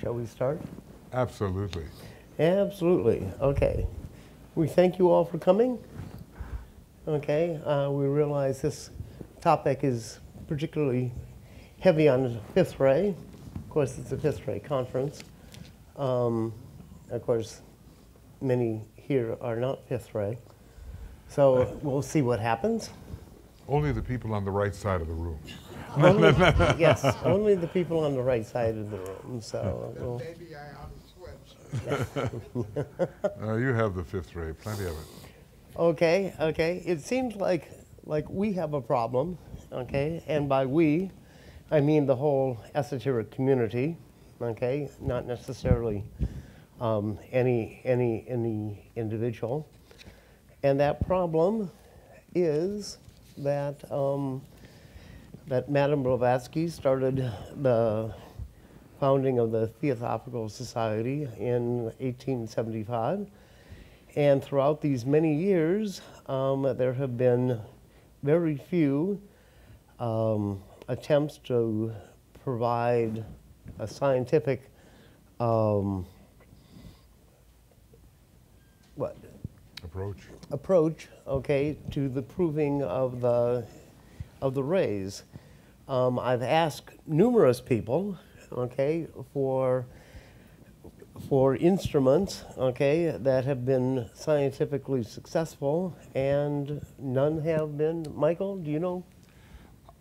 Shall we start? Absolutely. Absolutely. Okay. We thank you all for coming. Okay. We realize this topic is particularly heavy on the fifth ray. Of course, it's a fifth ray conference. Of course, many here are not fifth ray. So we'll see what happens. Only the people on the right side of the room. Yes, only the people on the right side of the room. So Maybe I ought to switch. You have the fifth ray, plenty of it. okay. It seems like we have a problem. Okay, and by we, I mean the whole esoteric community. Okay, not necessarily any individual. And that problem is that that Madame Blavatsky started the founding of the Theosophical Society in 1875. And throughout these many years, there have been very few attempts to provide a scientific approach, okay, to the proving of the rays. I've asked numerous people, okay, for instruments, okay, that have been scientifically successful, and none have been. Michael, do you know?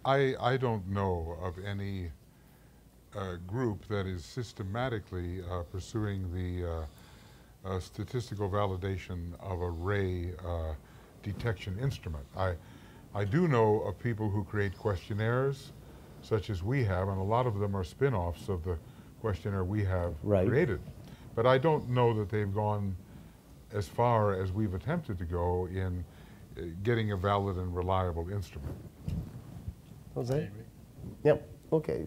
I don't know of any group that is systematically pursuing the statistical validation of a ray detection instrument. I do know of people who create questionnaires, such as we have, and a lot of them are spin-offs of the questionnaire we have created. But I don't know that they've gone as far as we've attempted to go in getting a valid and reliable instrument. Jose? Yep. Okay.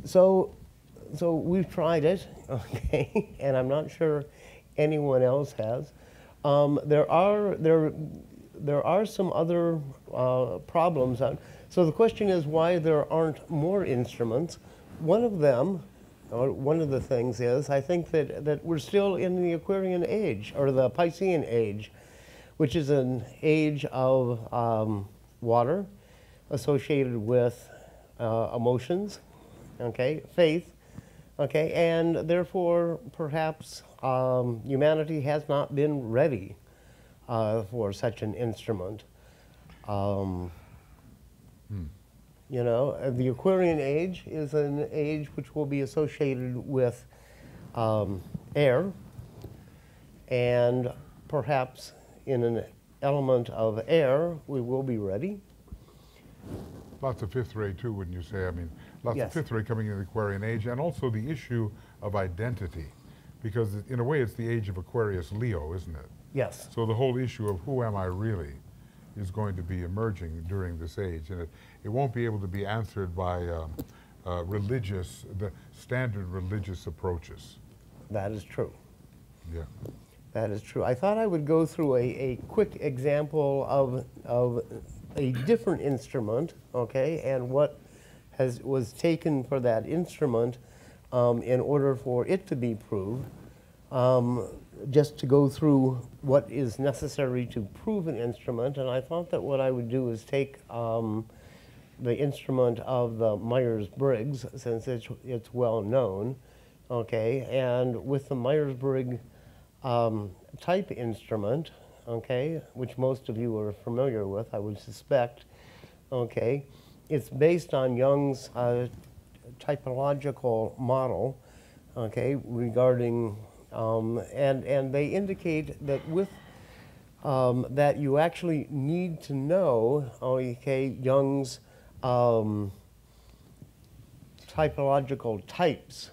So we've tried it, okay, and I'm not sure anyone else has. There are some other problems. So the question is why there aren't more instruments. One of them, or one of the things is, I think that we're still in the Aquarian age, or the Piscean age, which is an age of water associated with emotions, okay, faith, okay, and therefore perhaps humanity has not been ready for such an instrument. You know, the Aquarian age is an age which will be associated with air, and perhaps in an element of air we will be ready. Lots of fifth ray too, wouldn't you say? I mean, lots Yes. of fifth ray coming into the Aquarian age, and also the issue of identity, because in a way it's the age of Aquarius Leo, isn't it? Yes. So the whole issue of who am I really is going to be emerging during this age, and it won't be able to be answered by the standard religious approaches. That is true. Yeah. That is true. I thought I would go through a quick example of a different instrument, okay, and what was taken for that instrument in order for it to be proved. Just to go through what is necessary to prove an instrument, and I thought that what I would do is take the instrument of the Myers-Briggs, since it's well known, okay, and with the Myers-Briggs type instrument, okay, which most of you are familiar with, I would suspect, okay, it's based on Jung's typological model, okay, regarding and they indicate that with that you actually need to know, okay, Jung's typological types.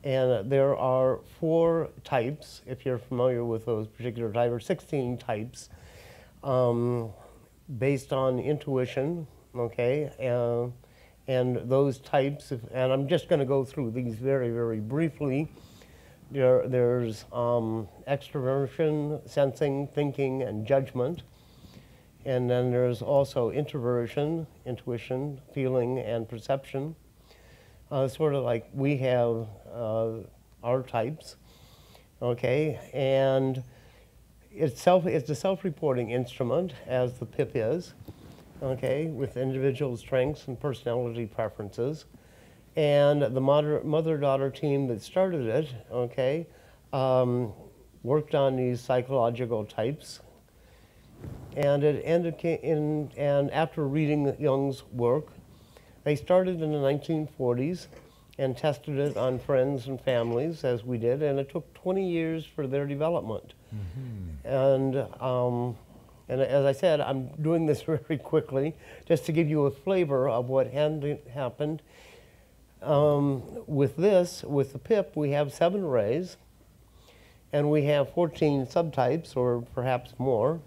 And there are 4 types, if you're familiar with those particular types, or 16 types, based on intuition, okay? And those types, and I'm just going to go through these very, very briefly. There's extroversion, sensing, thinking, and judgment. And then there's also introversion, intuition, feeling, and perception. sort of like we have our types, okay, and it's a self-reporting instrument, as the PIP is, okay, with individual strengths and personality preferences. And the mother-daughter team that started it, okay, worked on these psychological types. And it ended and after reading Jung's work, they started in the 1940s and tested it on friends and families, as we did, and it took 20 years for their development. And as I said, I'm doing this very quickly just to give you a flavor of what happened. With the PIP, we have 7 rays, and we have 14 subtypes, or perhaps more.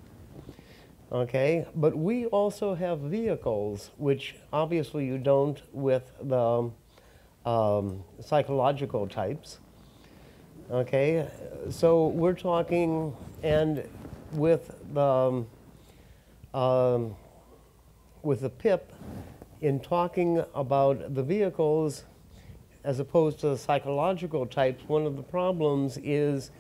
Okay, but we also have vehicles, which obviously you don't with the psychological types. Okay, so we're talking, and with the PIP, in talking about the vehicles as opposed to the psychological types, one of the problems is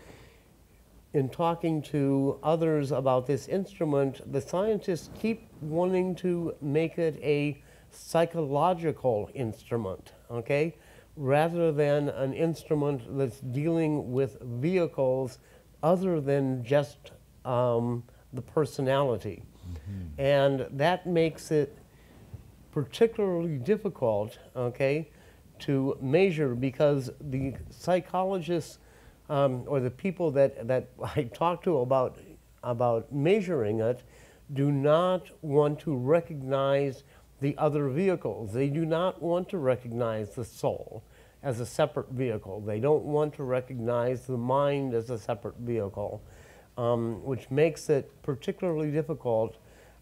in talking to others about this instrument, the scientists keep wanting to make it a psychological instrument, okay, rather than an instrument that's dealing with vehicles other than just the personality. And that makes it particularly difficult, okay, to measure, because the psychologists or the people that I talk to about measuring it do not want to recognize the other vehicles. They do not want to recognize the soul as a separate vehicle. They don't want to recognize the mind as a separate vehicle, which makes it particularly difficult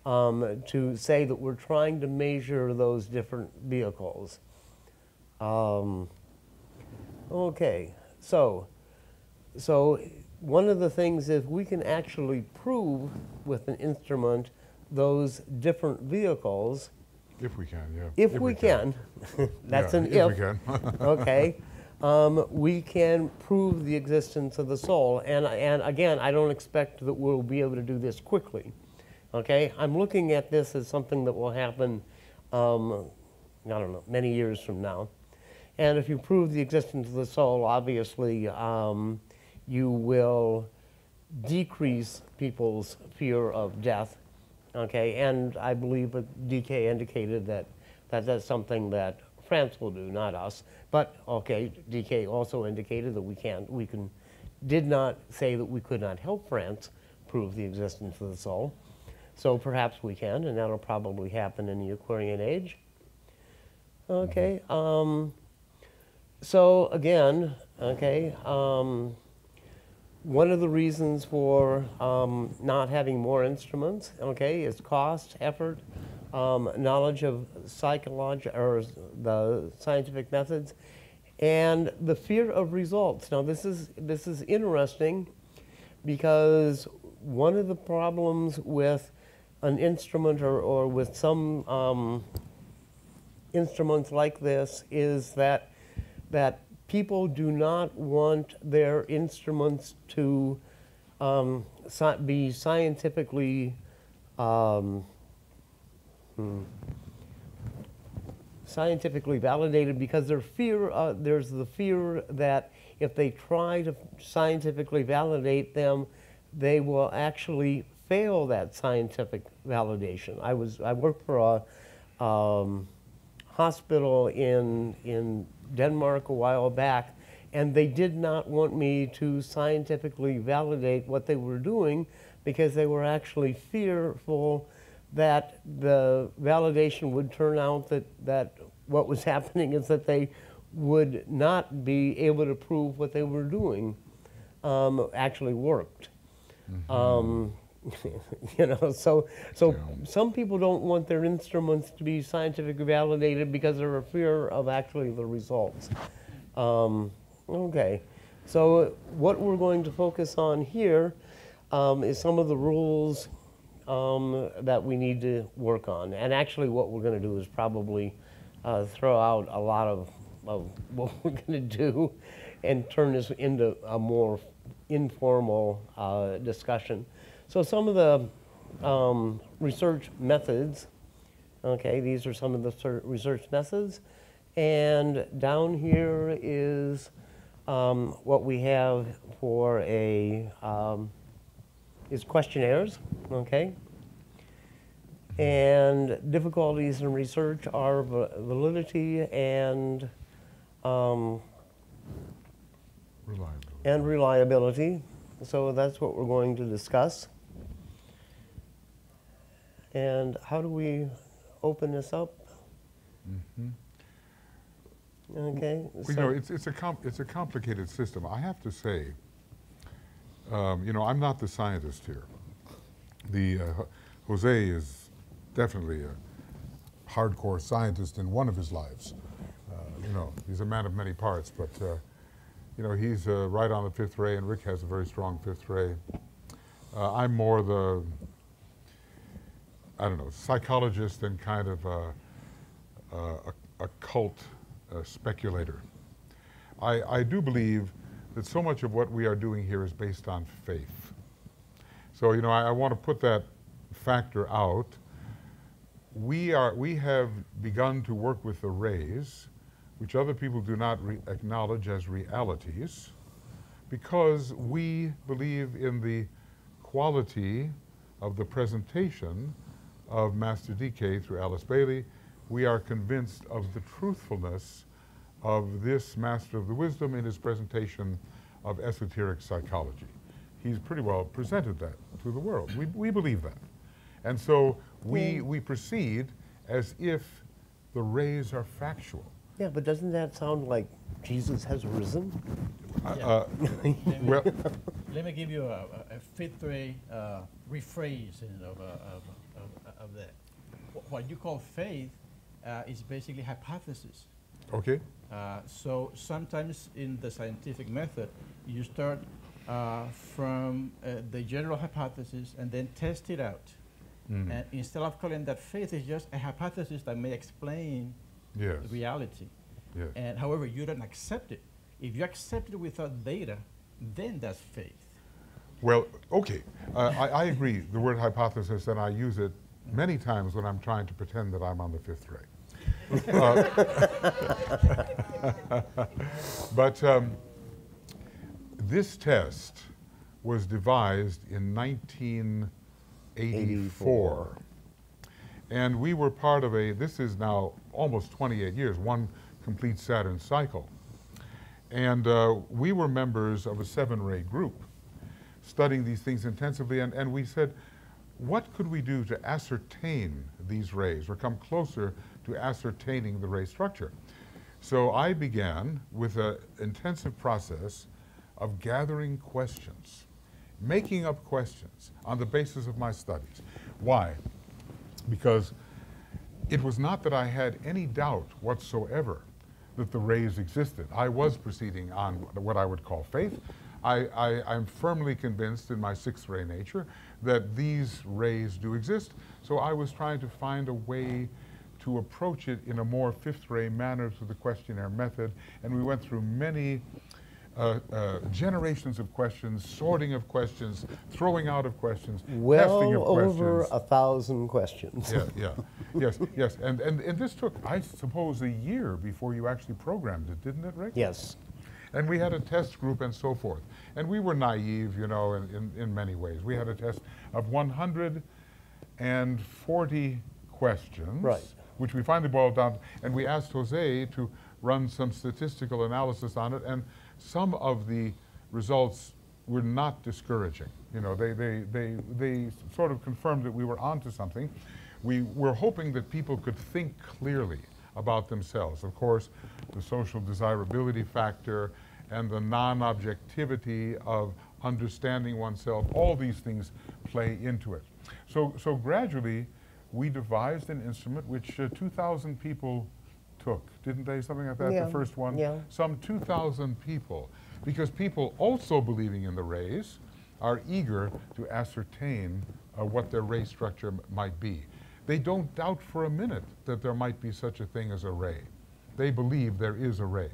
to say that we're trying to measure those different vehicles. Okay, so one of the things is we can actually prove with an instrument those different vehicles. If we can, yeah. If we can. That's yeah, an if. We can. Okay. We can prove the existence of the soul. And again, I don't expect that we'll be able to do this quickly. Okay? I'm looking at this as something that will happen, I don't know, many years from now. And if you prove the existence of the soul, obviously, you will decrease people's fear of death, okay? And I believe that DK indicated that that's something that France will do, not us. But, okay, DK also indicated that did not say that we could not help France prove the existence of the soul. So perhaps we can, and that'll probably happen in the Aquarian age. Okay, so again, okay, one of the reasons for not having more instruments, okay, is cost, effort, knowledge of psychology or the scientific methods, and the fear of results. Now, this is interesting, because one of the problems with an instrument or with some instruments like this is that people do not want their instruments to be scientifically validated, because there's the fear that if they try to scientifically validate them, they will actually fail that scientific validation. I worked for a hospital in Denmark a while back, and they did not want me to scientifically validate what they were doing, because they were actually fearful that the validation would turn out that what was happening is that they would not be able to prove what they were doing actually worked. You know, so some people don't want their instruments to be scientifically validated because they're a fear of actually the results. Okay, so what we're going to focus on here is some of the rules that we need to work on. And actually what we're going to do is probably throw out a lot of what we're going to do and turn this into a more informal discussion. So some of the research methods, okay, these are some of the research methods. And down here is what we have for is questionnaires, okay? And difficulties in research are validity and reliability. So that's what we're going to discuss. And how do we open this up? Mm-hmm. Okay. Well, you know, it's a complicated system. I have to say, you know, I'm not the scientist here. Jose is definitely a hardcore scientist in one of his lives. You know, he's a man of many parts, but you know, he's right on the fifth ray, and Rick has a very strong fifth ray. I'm more the, I don't know, psychologist and kind of a cult speculator. I do believe that so much of what we are doing here is based on faith. So, you know, I want to put that factor out. We have begun to work with the rays, which other people do not acknowledge as realities, because we believe in the quality of the presentation of Master DK through Alice Bailey. We are convinced of the truthfulness of this Master of the Wisdom in his presentation of esoteric psychology. He's pretty well presented that to the world. We believe that. And so we proceed as if the rays are factual. Yeah, but doesn't that sound like Jesus has risen? Well, let me give you a fifth ray rephrasing of that. What you call faith is basically hypothesis. okay. So sometimes in the scientific method, you start from the general hypothesis and then test it out. Mm. And instead of calling that faith, it's just a hypothesis that may explain Yes. reality. Yes. And however, you don't accept it. If you accept it without data, then that's faith. Well, okay. I agree. The word hypothesis, and I use it many times when I'm trying to pretend that I'm on the fifth ray. But this test was devised in 1984. And we were part of this is now almost 28 years, one complete Saturn cycle. And we were members of a 7-ray group studying these things intensively, and we said, what could we do to ascertain these rays or come closer to ascertaining the ray structure? So I began with an intensive process of gathering questions, making up questions on the basis of my studies. Why? Because it was not that I had any doubt whatsoever that the rays existed. I was proceeding on what I would call faith. I'm firmly convinced in my sixth ray nature that these rays do exist. So I was trying to find a way to approach it in a more fifth ray manner through the questionnaire method. And we went through many generations of questions, sorting of questions, throwing out of questions, testing of questions. Well over 1,000 questions. Yeah, yes. And this took, I suppose, a year before you actually programmed it, didn't it, Rick? Yes. And we had a test group and so forth. And we were naive, you know, in many ways. We had a test of 140 questions, right, which we finally boiled down, and we asked Jose to run some statistical analysis on it, and some of the results were not discouraging. You know, they sort of confirmed that we were onto something. We were hoping that people could think clearly about themselves. Of course, the social desirability factor and the non-objectivity of understanding oneself, all these things play into it. So gradually, we devised an instrument which 2,000 people took, didn't they? Something like that, yeah, the first one? Yeah. Some 2,000 people, because people also believing in the rays are eager to ascertain what their ray structure might be. They don't doubt for a minute that there might be such a thing as a ray. They believe there is a ray.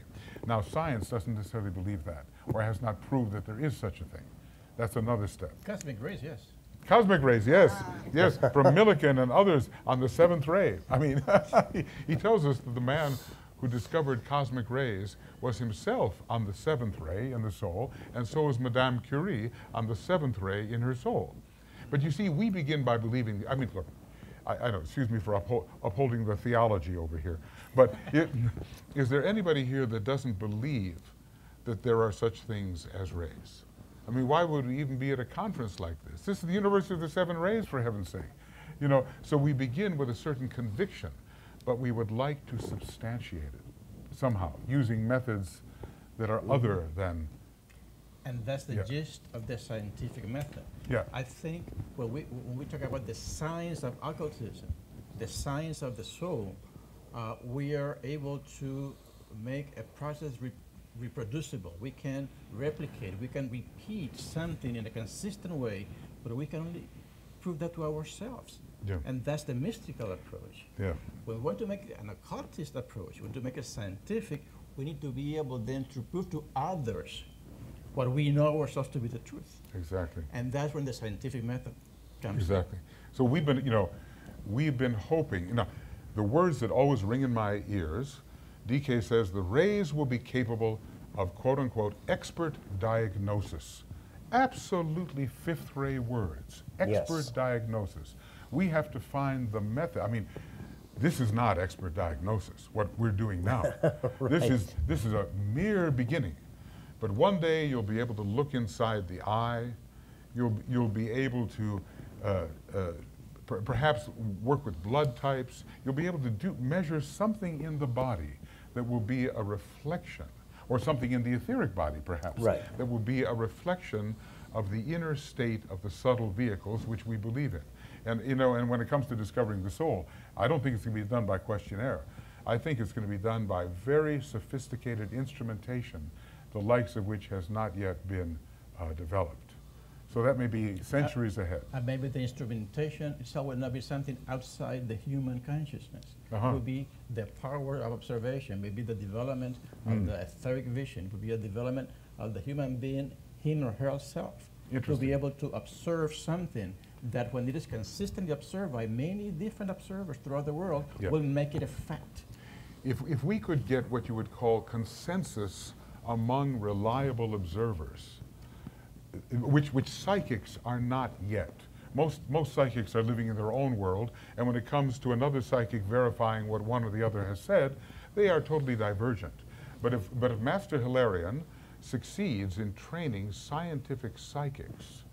Now, science doesn't necessarily believe that, or has not proved that there is such a thing. That's another step. Cosmic rays, yes. Cosmic rays, yes, yes, from Millikan and others on the seventh ray. I mean, he tells us that the man who discovered cosmic rays was himself on the seventh ray in the soul, and so is Madame Curie on the seventh ray in her soul. But you see, we begin by believing, I mean, look, I know, excuse me for upholding the theology over here, but is there anybody here that doesn't believe that there are such things as rays? I mean, why would we even be at a conference like this? This is the University of the Seven Rays, for heaven's sake. You know, so we begin with a certain conviction, but we would like to substantiate it somehow, using methods that are other than. And that's the gist of the scientific method. Yeah. I think when we talk about the science of occultism, the science of the soul, we are able to make a process reproducible. We can replicate, we can repeat something in a consistent way, but we can only prove that to ourselves. Yeah. And that's the mystical approach. Yeah. When we want to make an occultist approach, we want to make it scientific, we need to be able then to prove to others what we know ourselves to be the truth. Exactly. And that's when the scientific method comes. Exactly. So we've been hoping, the words that always ring in my ears, DK says the rays will be capable of quote unquote expert diagnosis. Absolutely fifth ray words, expert diagnosis. We have to find the method. I mean, this is not expert diagnosis, what we're doing now. This is a mere beginning. But one day you'll be able to look inside the eye. You'll be able to perhaps work with blood types. You'll be able to measure something in the body that will be a reflection, or something in the etheric body perhaps, that will be a reflection of the inner state of the subtle vehicles which we believe in. And and when it comes to discovering the soul, I don't think it's going to be done by questionnaire. I think it's going to be done by very sophisticated instrumentation, the likes of which has not yet been developed. So that may be centuries ahead. And maybe the instrumentation itself will not be something outside the human consciousness. It will be the power of observation, maybe the development of the etheric vision. It will be a development of the human being, him or herself, to be able to observe something that when it is consistently observed by many different observers throughout the world, will make it a fact. If we could get what you would call consensus among reliable observers, which psychics are not yet. Most psychics are living in their own world, and when it comes to another psychic verifying what one or the other has said, they are totally divergent. But if Master Hilarion succeeds in training scientific psychics,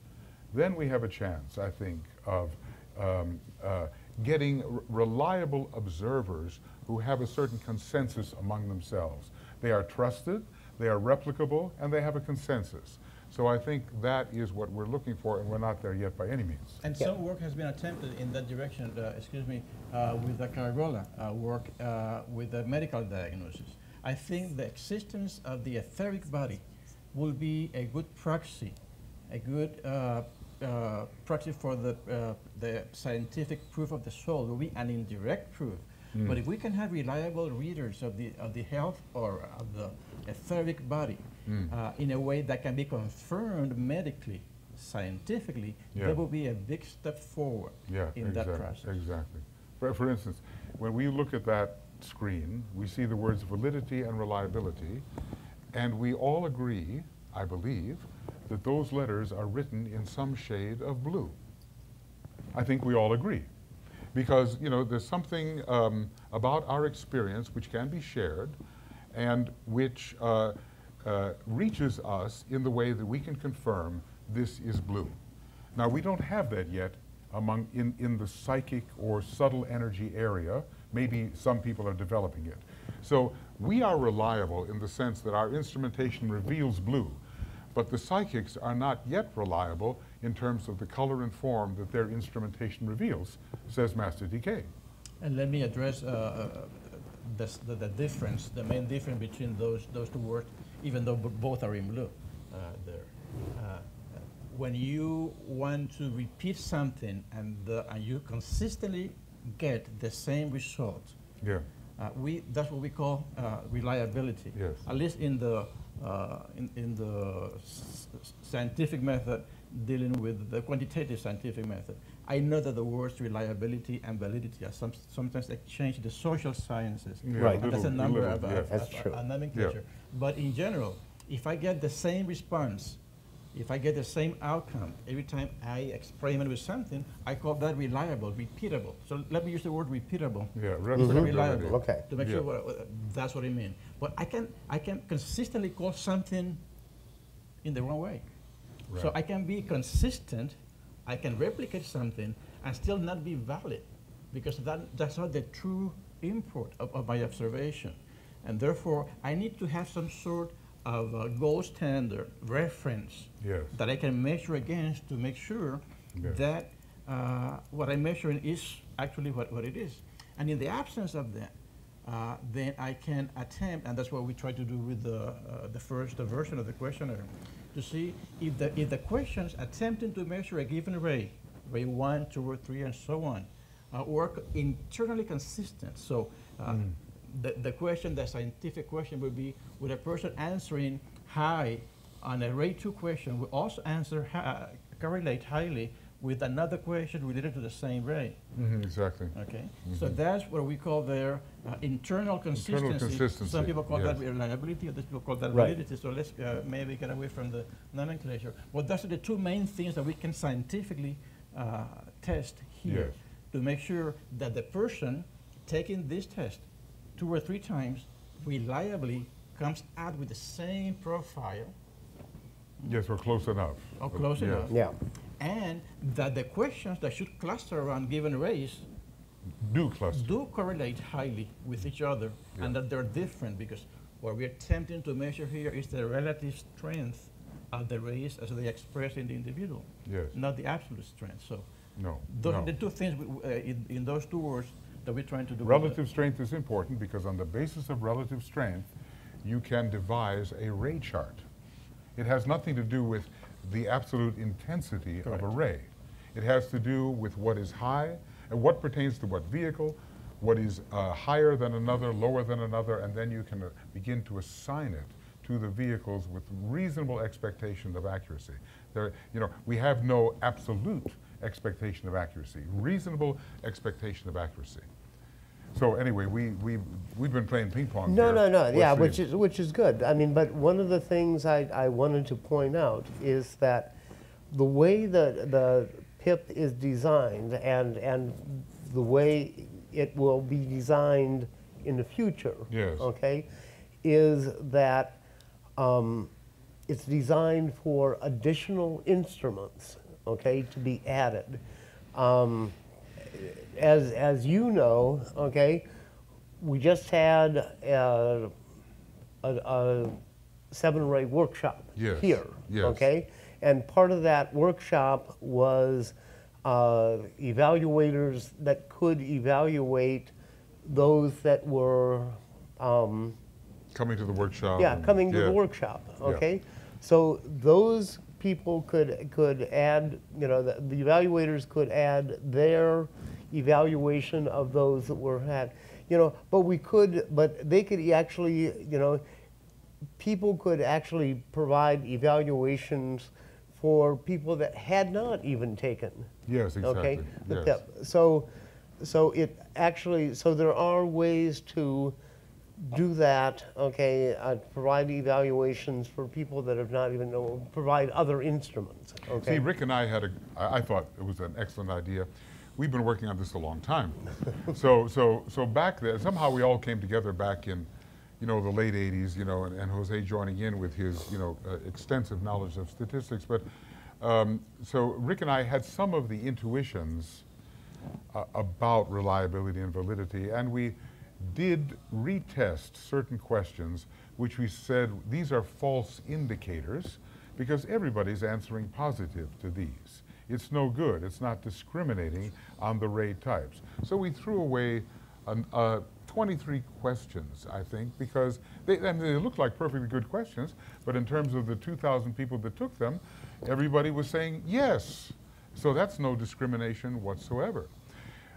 then we have a chance, I think, of getting reliable observers who have a certain consensus among themselves. They are trusted, they are replicable, and they have a consensus. So I think that is what we're looking for, and we're not there yet by any means. And some work has been attempted in that direction, with the Caragola work with the medical diagnosis. I think the existence of the etheric body will be a good proxy, a good proxy for the scientific proof of the soul. It will be an indirect proof. But if we can have reliable readers of the health or of the etheric body in a way that can be confirmed medically, scientifically, there will be a big step forward in that process. Exactly. For instance, when we look at that screen, we see the words validity and reliability, and we all agree, I believe, that those letters are written in some shade of blue. I think we all agree. Because, there's something about our experience which can be shared and which reaches us in the way that we can confirm this is blue. Now, we don't have that yet in the psychic or subtle energy area. Maybe some people are developing it. So we are reliable in the sense that our instrumentation reveals blue, but the psychics are not yet reliable in terms of the color and form that their instrumentation reveals, says Master DK. And let me address the difference, the main difference between those two words, even though both are in blue there. When you want to repeat something and you consistently get the same result, that's what we call reliability. Yes. At least in the scientific method, dealing with the quantitative scientific method. I know that the words reliability and validity are sometimes exchanged in the social sciences. Yeah, Right. And that's a number of That's true. a nomenclature. But in general, if I get the same response, if I get the same outcome every time I experiment with something, I call that reliable, repeatable. So let me use the word repeatable. Yeah, Reliable. Okay. To make Yeah. sure that's what I mean. But I can consistently call something in the wrong way. So Right. I can be consistent, I can replicate something and still not be valid, because that's not the true import of my observation. And therefore, I need to have some sort of a gold standard reference Yes. that I can measure against to make sure Yes. that what I'm measuring is actually what it is. And in the absence of that, then I can attempt, and that's what we try to do with the first version of the questionnaire, to see if the questions attempting to measure a given ray 1, 2, or 3, and so on, work internally consistent. So the question, the scientific question would be, would a person answering high on a ray 2 question will also answer correlate highly with another question related to the same ray? Exactly. Okay, so that's what we call their internal consistency. consistency, Some people call that yes. reliability, other people call that Right. validity. So let's maybe get away from the nomenclature. Well, those are the two main things that we can scientifically test here Yes. to make sure that the person taking this test 2 or 3 times reliably comes out with the same profile, Yes, we're close enough. or close Yes. enough, Yeah. and that the questions that should cluster around given rays Do cluster. do correlate highly with each other, Yeah. and that they're different, because what we're attempting to measure here is the relative strength of the rays as they express in the individual, Yes. not the absolute strength. So No. those no. are the two things in those two words that we're trying to do. Relative strength is important because on the basis of relative strength, you can devise a ray chart. It has nothing to do with the absolute intensity of a Correct. ray. It has to do with what is high and what pertains to what vehicle, what is higher than another, lower than another, and then you can begin to assign it to the vehicles with reasonable expectation of accuracy. We have no absolute expectation of accuracy, reasonable expectation of accuracy. So anyway, we've been playing ping pong No, here. no, no. Yeah, Let's see. which is good. I mean, but one of the things I wanted to point out is that the way that the PIP is designed and the way it will be designed in the future, Yes. okay, is that it's designed for additional instruments, okay, to be added. As you know, okay, we just had a 7-ray workshop Yes, here, yes. okay? And part of that workshop was evaluators that could evaluate those that were Coming to the workshop. yeah, and- coming to yeah. the workshop, Yeah. okay? So those people could add, the evaluators could add their evaluation of those that were had, but they could actually, people could actually provide evaluations for people that had not even taken. Yes, exactly. Okay, the Yes. PIP. So there are ways to do that. Okay, provide evaluations for people that have not even known. Provide other instruments. Okay. See, Rick and I I thought it was an excellent idea. We've been working on this a long time. so back then, somehow we all came together back in, the late 80s, and Jose joining in with his, extensive knowledge of statistics. But so Rick and I had some of the intuitions about reliability and validity, and we did retest certain questions which we said these are false indicators because everybody's answering positive to these. It's no good. It's not discriminating on the ray types. So we threw away 23 questions, I think, because they look like perfectly good questions, but in terms of the 2,000 people that took them, everybody was saying yes. So that's no discrimination whatsoever.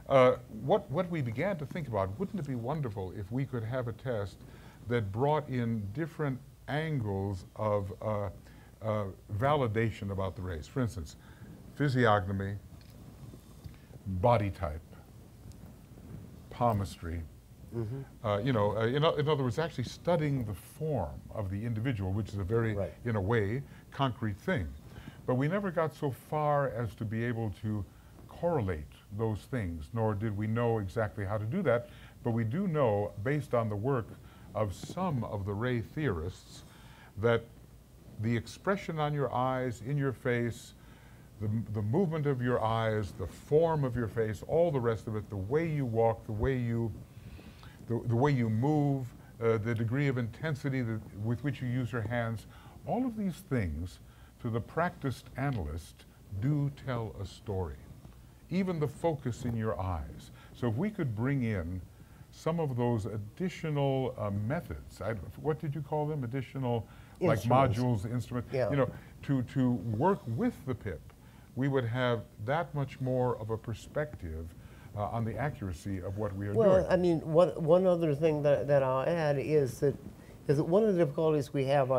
What we began to think about, wouldn't it be wonderful if we could have a test that brought in different angles of validation about the race? For instance, physiognomy, body type, palmistry. You know, in other words, actually studying the form of the individual, which is a very, in a way, concrete thing. But we never got so far as to be able to correlate those things, nor did we know exactly how to do that. But we do know, based on the work of some of the Ray theorists, that the expression on your eyes, in your face, the movement of your eyes, the form of your face, all the rest of it, the way you walk, the way you move, the degree of intensity with which you use your hands, all of these things, to the practiced analyst, do tell a story. Even the focus in your eyes. So if we could bring in some of those additional methods, what did you call them? Additional, like modules, instruments, you know, to work with the PIP, we would have that much more of a perspective on the accuracy of what we are doing. Well, I mean, one other thing that I'll add is that one of the difficulties we have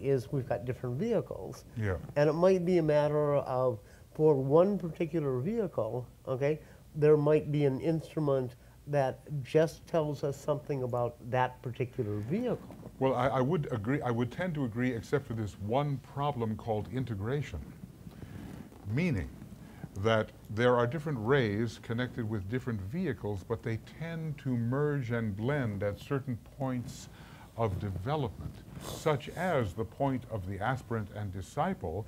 is we've got different vehicles. Yeah. And it might be a matter of, for one particular vehicle, okay, there might be an instrument that just tells us something about that particular vehicle. Well, I would agree, I would tend to agree, except for this one problem called integration. Meaning that there are different rays connected with different vehicles, but they tend to merge and blend at certain points of development, such as the point of the aspirant and disciple.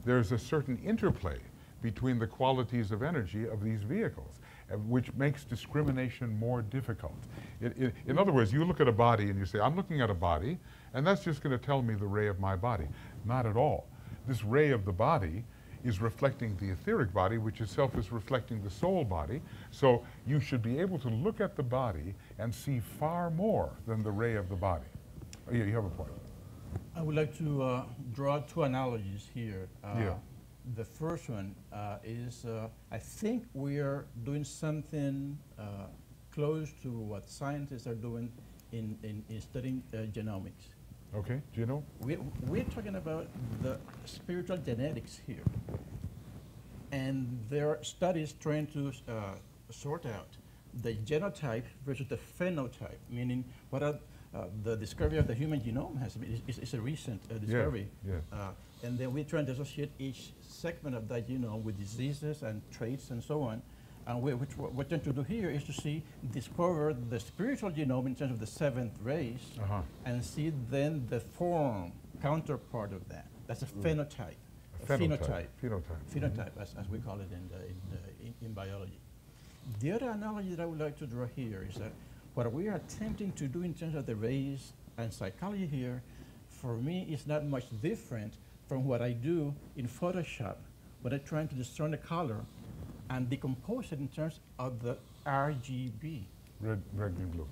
There's a certain interplay between the qualities of energy of these vehicles, which makes discrimination more difficult. In other words, you look at a body and you say, I'm looking at a body, and that's just going to tell me the ray of my body. Not at all. This ray of the body is reflecting the etheric body, which itself is reflecting the soul body. So you should be able to look at the body and see far more than the ray of the body. Oh, yeah, you have a point. I would like to draw two analogies here. The first one is, I think we are doing something close to what scientists are doing in studying genomics. Okay, do you know? We're talking about the spiritual genetics here. And there are studies trying to sort out the genotype versus the phenotype, meaning what are the discovery of the human genome is a recent discovery. And then we're trying to associate each segment of that genome with diseases and traits and so on. And what we're trying to do here is to discover the spiritual genome in terms of the seventh race, and see then the form counterpart of that. That's a phenotype. Phenotype, as we call it in biology. The other analogy that I would like to draw here is that what we are attempting to do in terms of the race and psychology here, for me, is not much different from what I do in Photoshop when I'm trying to discern the color and decompose it in terms of the RGB. Red, green,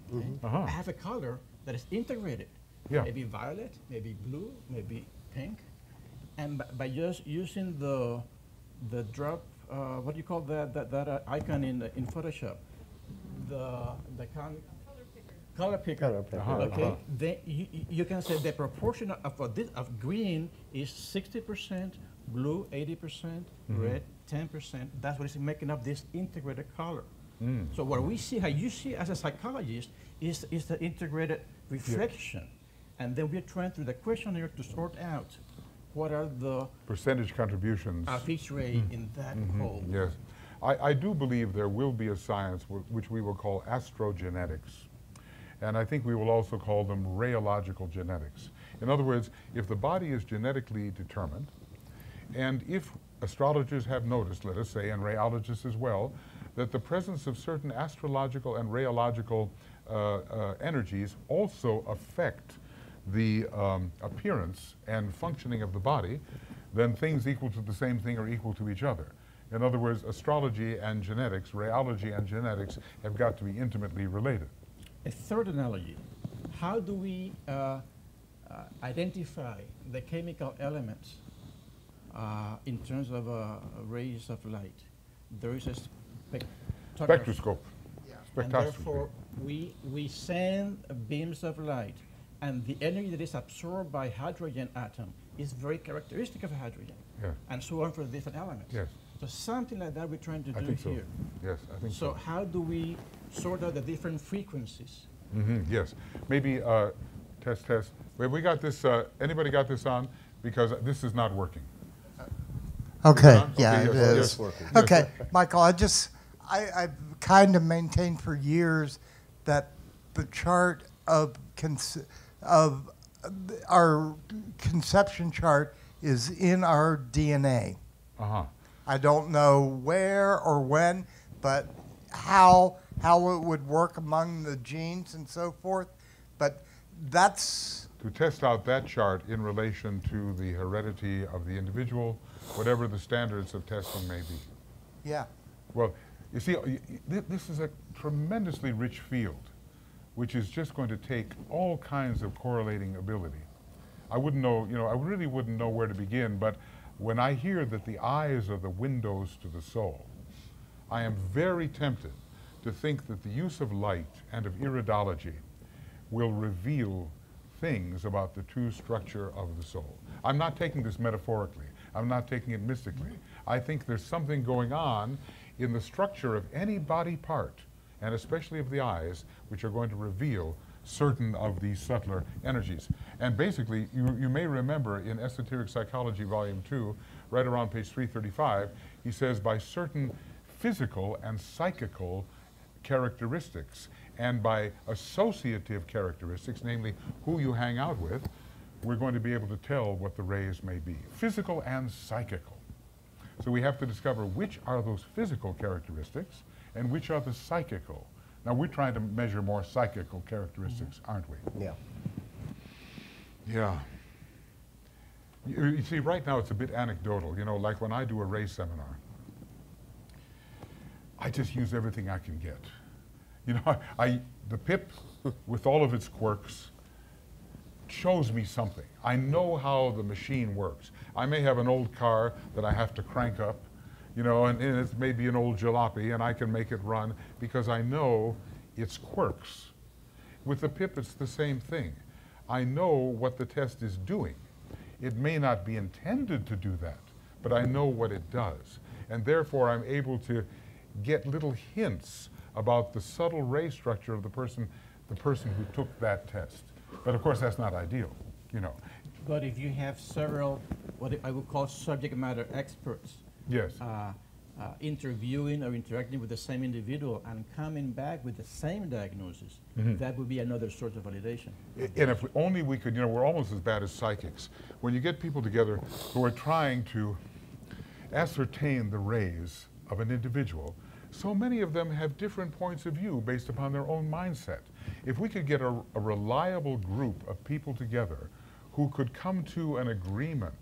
blue. I have a color that is integrated. Maybe violet, maybe blue, maybe pink. And by just using the drop, what do you call that icon in Photoshop? The color picker. Okay. Then you can say the proportion of green is 60%, blue 80%, red 10%. That's what is making up this integrated color. So what we see, how you see as a psychologist, is the integrated reflection. And then we're trying through the questionnaire to sort out what are the percentage contributions of each ray in that whole. Yes. I do believe there will be a science which we will call astrogenetics. And I think we will also call them rayological genetics. In other words, if the body is genetically determined, and if astrologers have noticed, let us say, and rayologists as well, that the presence of certain astrological and rayological energies also affect the appearance and functioning of the body, then things equal to the same thing are equal to each other. In other words, astrology and genetics, rayology and genetics have got to be intimately related. A third analogy, how do we identify the chemical elements in terms of rays of light there is a Spectroscope. and Spectroscopy. therefore we send beams of light, and the energy that is absorbed by hydrogen atom is very characteristic of hydrogen, Yeah. and so on for the different elements. Yes. So something like that we're trying to I do think so. here. Yes, I think So so. how do we sort out the different frequencies? Yes. Maybe test. Wait, we got this. Anybody got this on? Because this is not working. Okay, on? yeah, Okay, it yes, is. yes. Okay, Michael, I've kind of maintained for years that the chart of our conception chart is in our DNA. Uh-huh. I don't know where or when, but how it would work among the genes and so forth. But that's To test out that chart in relation to the heredity of the individual, whatever the standards of testing may be. yeah. Well, you see, this is a tremendously rich field, which is just going to take all kinds of correlating ability. I wouldn't know, I really wouldn't know where to begin, but when I hear that the eyes are the windows to the soul, I am very tempted to think that the use of light and of iridology will reveal things about the true structure of the soul. I'm not taking this metaphorically. I'm not taking it mystically. I think there's something going on in the structure of any body part, and especially of the eyes, which are going to reveal certain of these subtler energies. And basically, you may remember in Esoteric Psychology, Volume 2, right around page 335, he says, by certain physical and psychical characteristics, and by associative characteristics, namely who you hang out with, we're going to be able to tell what the rays may be, physical and psychical. So we have to discover which are those physical characteristics and which are the psychical. Now we're trying to measure more psychical characteristics, aren't we? Yeah. Yeah. You see, right now it's a bit anecdotal. Like when I do a ray seminar, I just use everything I can get. The PIP, with all of its quirks, shows me something. I know how the machine works. I may have an old car that I have to crank up, and it's maybe an old jalopy, and I can make it run because I know its quirks. With the PIP, it's the same thing. I know what the test is doing. It may not be intended to do that, but I know what it does. And therefore, I'm able to get little hints about the subtle ray structure of the person who took that test. But of course, that's not ideal, But if you have several, what I would call subject matter experts, Yes. Interviewing or interacting with the same individual and coming back with the same diagnosis, that would be another source of validation. And if only we could, we're almost as bad as psychics. When you get people together who are trying to ascertain the rays of an individual, so many of them have different points of view based upon their own mindset. If we could get a reliable group of people together who could come to an agreement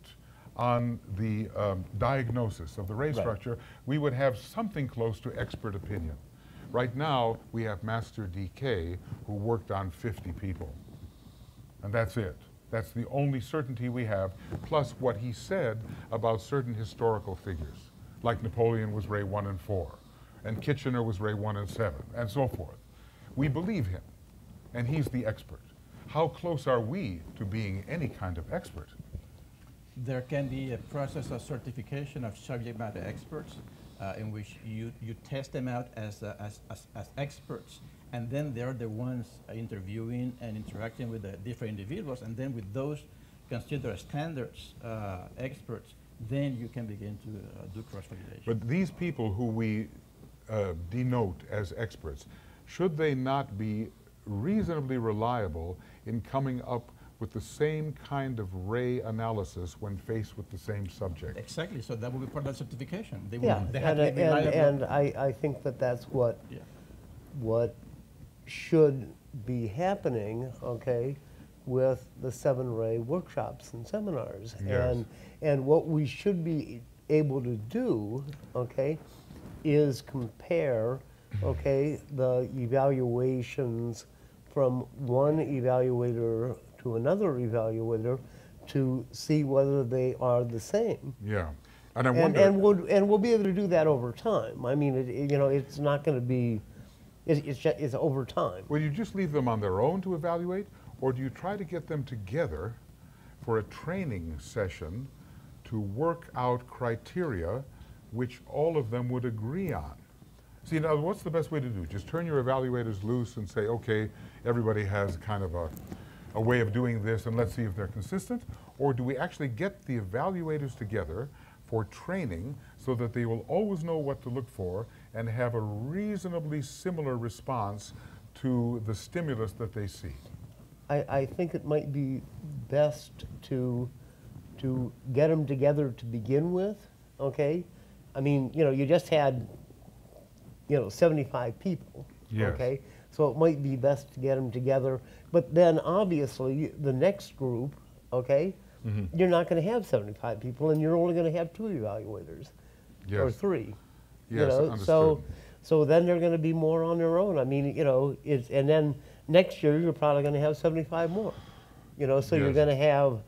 on the diagnosis of the ray structure, we would have something close to expert opinion. Right now, we have Master DK who worked on 50 people. And that's it. That's the only certainty we have, plus what he said about certain historical figures, like Napoleon was ray 1 and 4, and Kitchener was ray 1 and 7, and so forth. We believe him, and he's the expert. How close are we to being any kind of expert? There can be a process of certification of subject matter experts in which you test them out as experts, and then they're the ones interviewing and interacting with the different individuals, and then with those considered as standards experts, then you can begin to do cross-validation. But these people who we denote as experts, should they not be reasonably reliable in coming up with the same kind of ray analysis when faced with the same subject? Exactly, so that will be part of the certification. They and have to be reliable. I think that's what should be happening, okay, with the 7-ray workshops and seminars. Yes. And what we should be able to do, okay, is compare, okay, the evaluations from one evaluator to another evaluator to see whether they are the same. Yeah. And I wonder, and we'll be able to do that over time. I mean, you know, it's not going to be, it's over time. will you just leave them on their own to evaluate, or do you try to get them together for a training session to work out criteria which all of them would agree on? See, now, what's the best way to do? Just turn your evaluators loose and say, okay, everybody has kind of a way of doing this, and let's see if they're consistent? Or do we actually get the evaluators together for training so that they will always know what to look for and have a reasonably similar response to the stimulus that they see? I think it might be best to get them together to begin with, okay? I mean, you know, you just had, you know, 75 people, Yes. okay? So it might be best to get them together. But then obviously the next group, okay, you're not going to have 75 people, and you're only going to have 2 evaluators or Yes. 3. Yes, You know, understood. so then they're going to be more on their own. I mean, you know, and then next year you're probably going to have 75 more. You know, so you're Yes. going to have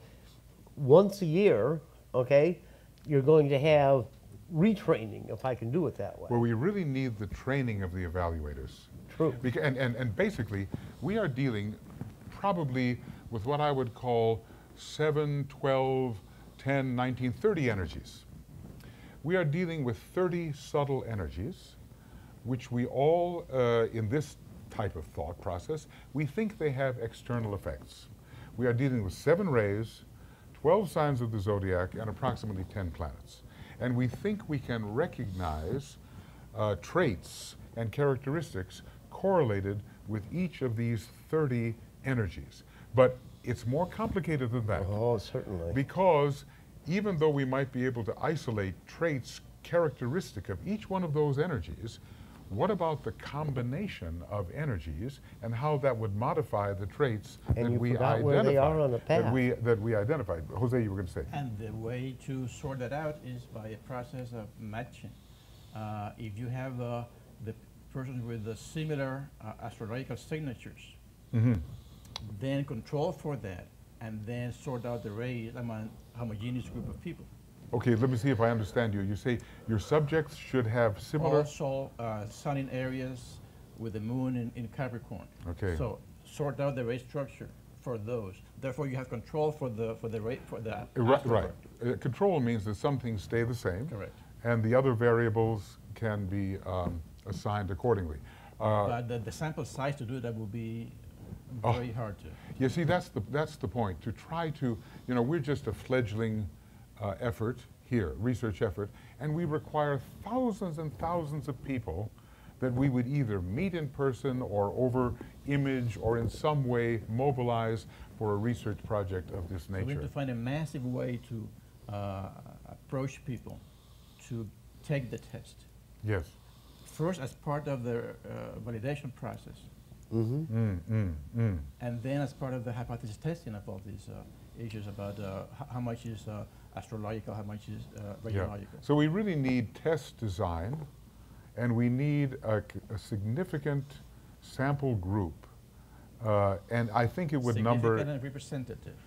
once a year, okay, you're going to have retraining, if I can do it that way. Well, we really need the training of the evaluators. True. And basically, we are dealing probably with what I would call 7, 12, 10, 19, 30 energies. We are dealing with 30 subtle energies, which we all, in this type of thought process, we think they have external effects. We are dealing with 7 rays, 12 signs of the zodiac, and approximately 10 planets. And we think we can recognize traits and characteristics correlated with each of these 30 energies. But it's more complicated than that. Oh, certainly. Because even though we might be able to isolate traits characteristic of each one of those energies, what about the combination of energies and how that would modify the traits And that you we forgot where they are on the path. that we identified? Jose, you were going to say. And the way to sort that out is by a process of matching. If you have the person with the similar astrological signatures, then control for that, and then sort out the rays among a homogeneous group of people. Okay, let me see if I understand you. You say your subjects should have similar. Also, sun in areas with the moon in Capricorn. Okay. So sort out the ray structure for those. Therefore, you have control for the ray for the. Right. Control means that some things stay the same. Correct. And the other variables can be assigned accordingly. But the sample size to do that will be very hard to. You see, that's the point. To try to, you know, we're just a fledgling effort here, research effort, and we require thousands and thousands of people that we would either meet in person or over image or in some way mobilize for a research project of this So we nature. have to find a massive way to approach people to take the test. Yes. First, as part of the validation process, Mm-hmm. and then as part of the hypothesis testing of all these issues about how much is astrological, how much is radiological. So we really need test design, and we need a significant sample group. And I think it would number. Significant and representative.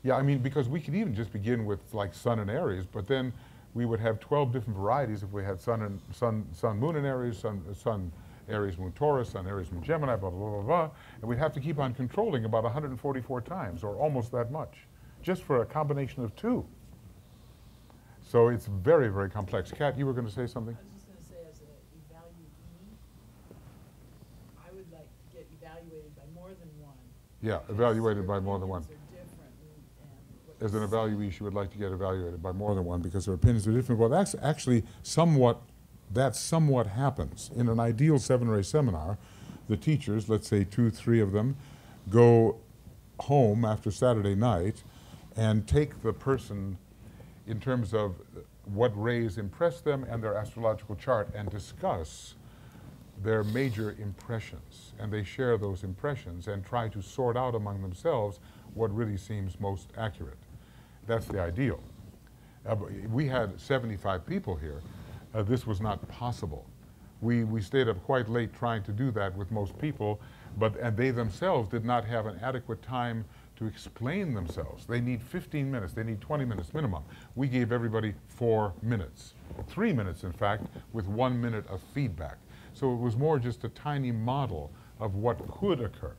Yeah, I mean, because we could even just begin with like Sun and Aries, but then we would have 12 different varieties if we had Sun, Moon and Aries, Sun, Aries, Moon, Taurus, Sun, Aries, Moon, Gemini, blah, blah, blah, blah, and we'd have to keep on controlling about 144 times, or almost that much, just for a combination of 2. So it's very, very complex. Kat, you were going to say something? I was just going to say, as an evaluee, I would like to get evaluated by more than one. Yeah, because evaluated their by more than one. opinions are different and what As an you evaluee, she would like to get evaluated by more than one because their opinions are different. Well, that's actually somewhat happens. In an ideal 7-ray seminar, the teachers, let's say 2, 3 of them, go home after Saturday night and take the person in terms of what rays impress them and their astrological chart and discuss their major impressions. And they share those impressions and try to sort out among themselves what really seems most accurate. That's the ideal. We had 75 people here. This was not possible. We stayed up quite late trying to do that with most people, and they themselves did not have an adequate time to explain themselves. They need 15 minutes, they need 20 minutes minimum. We gave everybody 4 minutes, 3 minutes in fact, with 1 minute of feedback. So it was more just a tiny model of what could occur.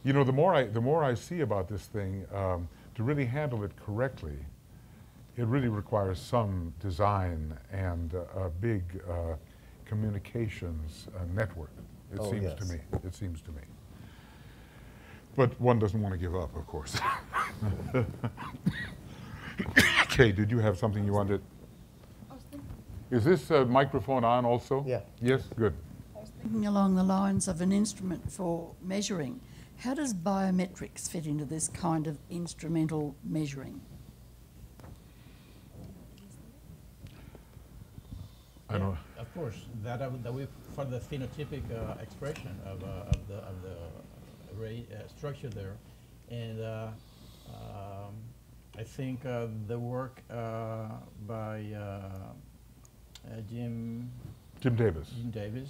You know, the more I see about this thing, to really handle it correctly, it really requires some design and a big communications network, it seems to me. It seems to me. But one doesn't want to give up, of course. Kay, did you have something you wanted? Is this microphone on also? Yeah. Yes, good. I was thinking along the lines of an instrument for measuring. How does biometrics fit into this kind of instrumental measuring? I don't. Of course, that we for the phenotypic expression of the array structure there, and I think the work by Jim Davis.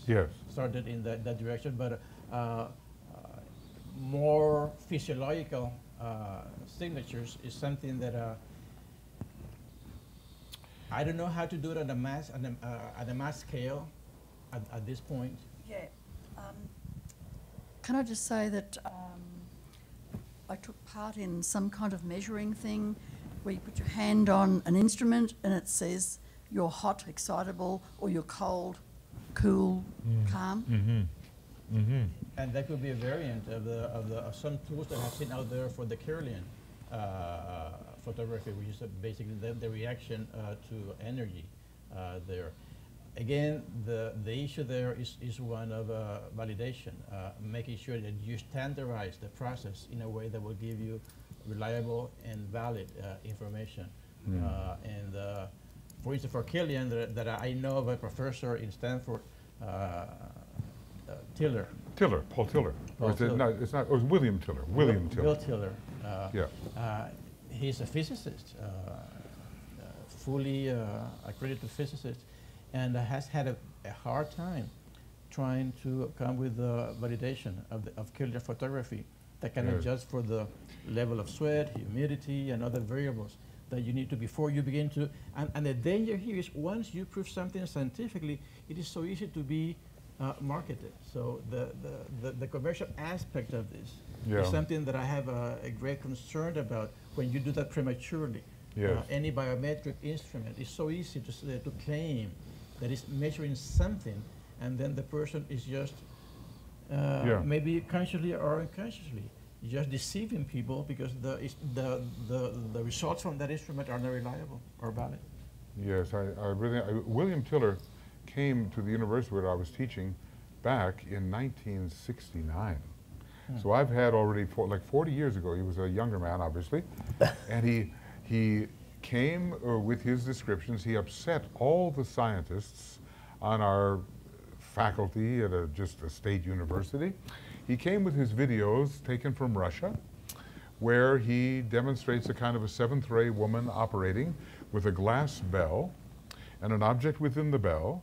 Yes. Started in that direction, but more physiological signatures is something that I don't know how to do it at a mass scale at this point. Yeah. Can I just say that I took part in some kind of measuring thing where you put your hand on an instrument and it says you're hot, excitable, or you're cold, cool, calm. Mm-hmm. Mm-hmm. And that could be a variant of some tools that I've seen out there for the Kirlian photography, which is basically the reaction to energy there. Again, the issue there is one of validation, making sure that you standardize the process in a way that will give you reliable and valid information. And for instance, for Kirlian, that I know of a professor in Stanford, Tiller. Paul Tiller. Paul Tiller. No, it's not. It was William Tiller. William Tiller. Bill Tiller. Yeah. He's a physicist, fully accredited physicist, and has had a hard time trying to come with the validation of Kirlian photography that can adjust for the level of sweat, humidity, and other variables that you need to before you begin to. And the danger here is once you prove something scientifically, it is so easy to be marketed. So the commercial aspect of this is something that I have a great concern about when you do that prematurely. Yes. Any biometric instrument is so easy to claim that it's measuring something, and then the person is just maybe consciously or unconsciously just deceiving people because the results from that instrument are not reliable or valid. Yes, William Tiller came to the university where I was teaching back in 1969. So I've had already, like 40 years ago, he was a younger man, obviously, and he came with his descriptions. He upset all the scientists on our faculty at just a state university. He came with his videos taken from Russia, where he demonstrates a kind of a seventh ray woman operating with a glass bell and an object within the bell,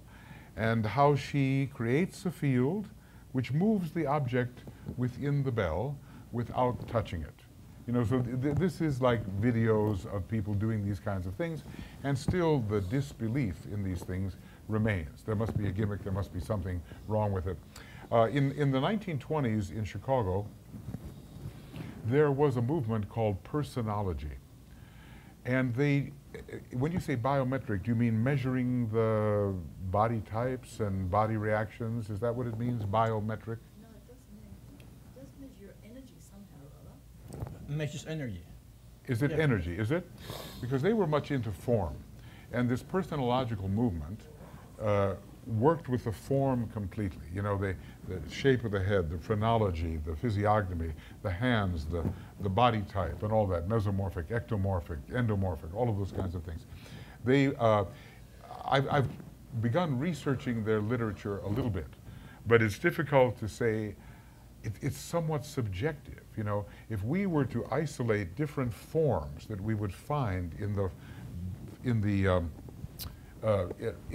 and how she creates a field which moves the object within the bell without touching it. You know, so this is like videos of people doing these kinds of things, and still the disbelief in these things remains. There must be a gimmick, there must be something wrong with it. In the 1920s in Chicago, there was a movement called personology. And when you say biometric, do you mean measuring the body types and body reactions? Is that what it means, biometric? No, it does measure energy somehow or other. Measures energy. Is it energy, is it? Because they were much into form. And this personological movement worked with the form completely. You know, the shape of the head, the phrenology, the physiognomy, the hands, the body type, and all that, mesomorphic, ectomorphic, endomorphic, all of those kinds of things. I've begun researching their literature a little bit, but it's difficult to say. It's somewhat subjective. You know, if we were to isolate different forms that we would find in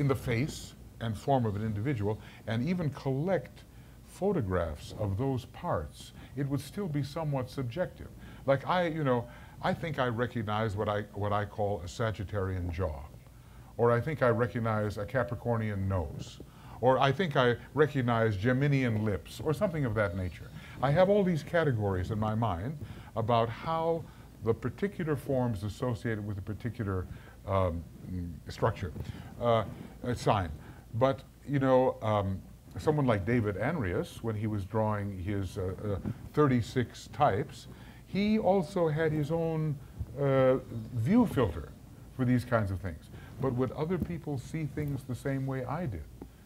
the face and form of an individual, and even collect photographs of those parts, it would still be somewhat subjective. Like I think I recognize what I call a Sagittarian jaw, or I think I recognize a Capricornian nose, or I think I recognize Geminian lips, or something of that nature. I have all these categories in my mind about how the particular forms associated with a particular structure, sign. But someone like David Andreas, when he was drawing his 36 types, he also had his own view filter for these kinds of things. But would other people see things the same way I did?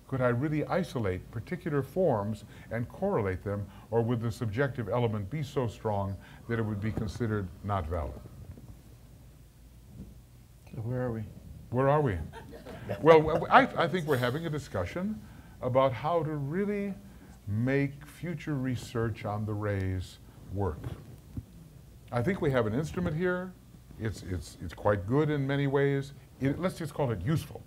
Could I really isolate particular forms and correlate them, or would the subjective element be so strong that it would be considered not valid? So where are we? Where are we? Well, I think we're having a discussion about how to really make future research on the rays work. I think we have an instrument here. It's quite good in many ways. Let's just call it useful.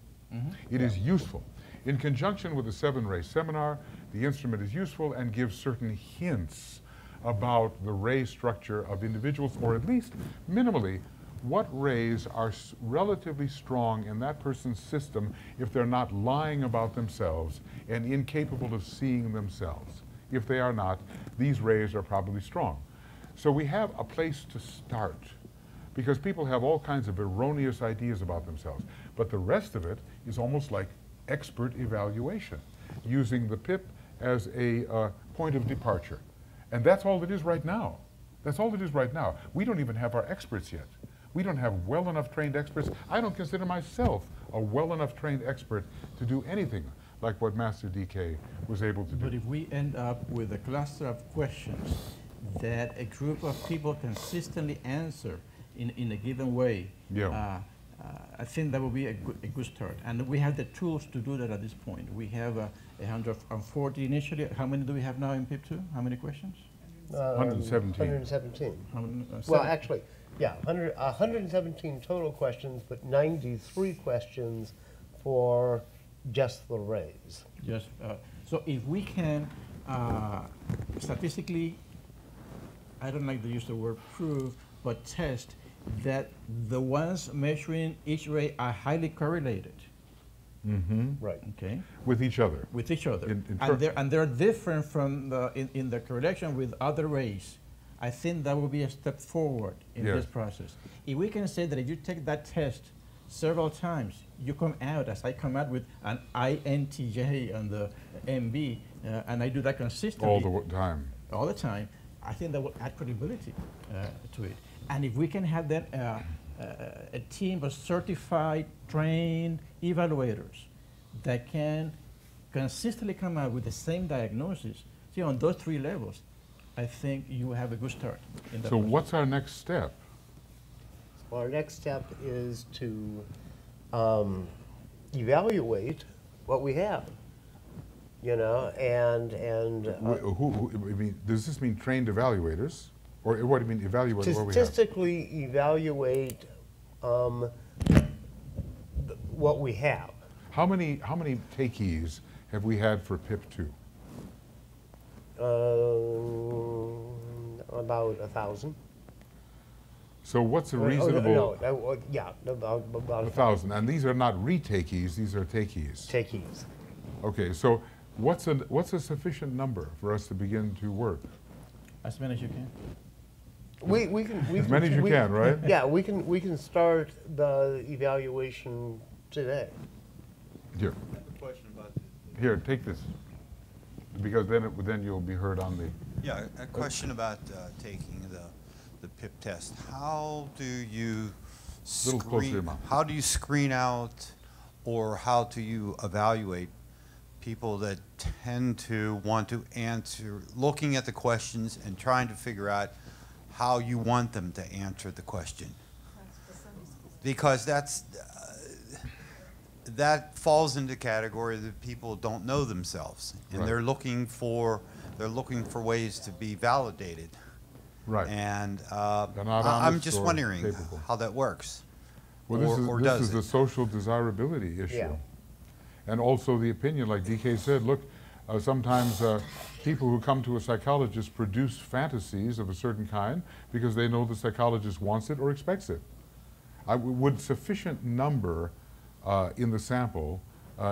It is useful. In conjunction with the 7-ray seminar, the instrument is useful and gives certain hints about the ray structure of individuals, or at least minimally, what rays are relatively strong in that person's system if they're not lying about themselves and incapable of seeing themselves. If they are not, these rays are probably strong. So we have a place to start, because people have all kinds of erroneous ideas about themselves. But the rest of it is almost like expert evaluation, using the PIP as a point of departure. And that's all it is right now. That's all it is right now. We don't even have our experts yet. We don't have well enough trained experts. I don't consider myself a well enough trained expert to do anything like what Master DK was able to do. But if we end up with a cluster of questions that a group of people consistently answer in a given way, I think that would be a good start. And we have the tools to do that at this point. We have 140 initially. How many do we have now in PIP II? How many questions? 117. 117. Well, actually, yeah, 117 total questions, but 93 questions for just the rays. Just, so if we can statistically, I don't like to use the word prove, but test that the ones measuring each ray are highly correlated. Right. Okay. With each other. With each other. And they're different from in the correlation with other rays. I think that will be a step forward in this process. If we can say that if you take that test several times, you come out, as I come out with an INTJ on the MB, and I do that consistently. All the time. All the time. I think that will add credibility to it. And if we can have then a team of certified, trained evaluators that can consistently come out with the same diagnosis, see, on those 3 levels, I think you have a good start. In that So process. what's our next step? Well, our next step is to evaluate what we have, and I mean, does this mean trained evaluators? Or what do you mean evaluate what we have? statistically evaluate what we have. How many takees have we had for PIP II? About 1,000. So what's a reasonable? About 1,000. And these are not retakees; these are takees. Takees. Okay. So what's a sufficient number for us to begin to work? As many as you can. We can As many as you can, right? Yeah, we can start the evaluation today. Here. I have a question about Here, take this, because then you'll be heard on the. yeah, a question about taking the PIP test. How do you Little closer to your screen? mouth. How do you screen out, or how do you evaluate people that tend to want to answer, looking at the questions and trying to figure out how you want them to answer the question? Because that falls into the category that people don't know themselves, and Right. they're looking for ways to be validated. Right. And They're not I'm honest just or wondering capable. how that works. Well, or this does is it? the social desirability issue. Yeah. And also the opinion, like DK said, look, Sometimes people who come to a psychologist produce fantasies of a certain kind because they know the psychologist wants it or expects it. Would sufficient number in the sample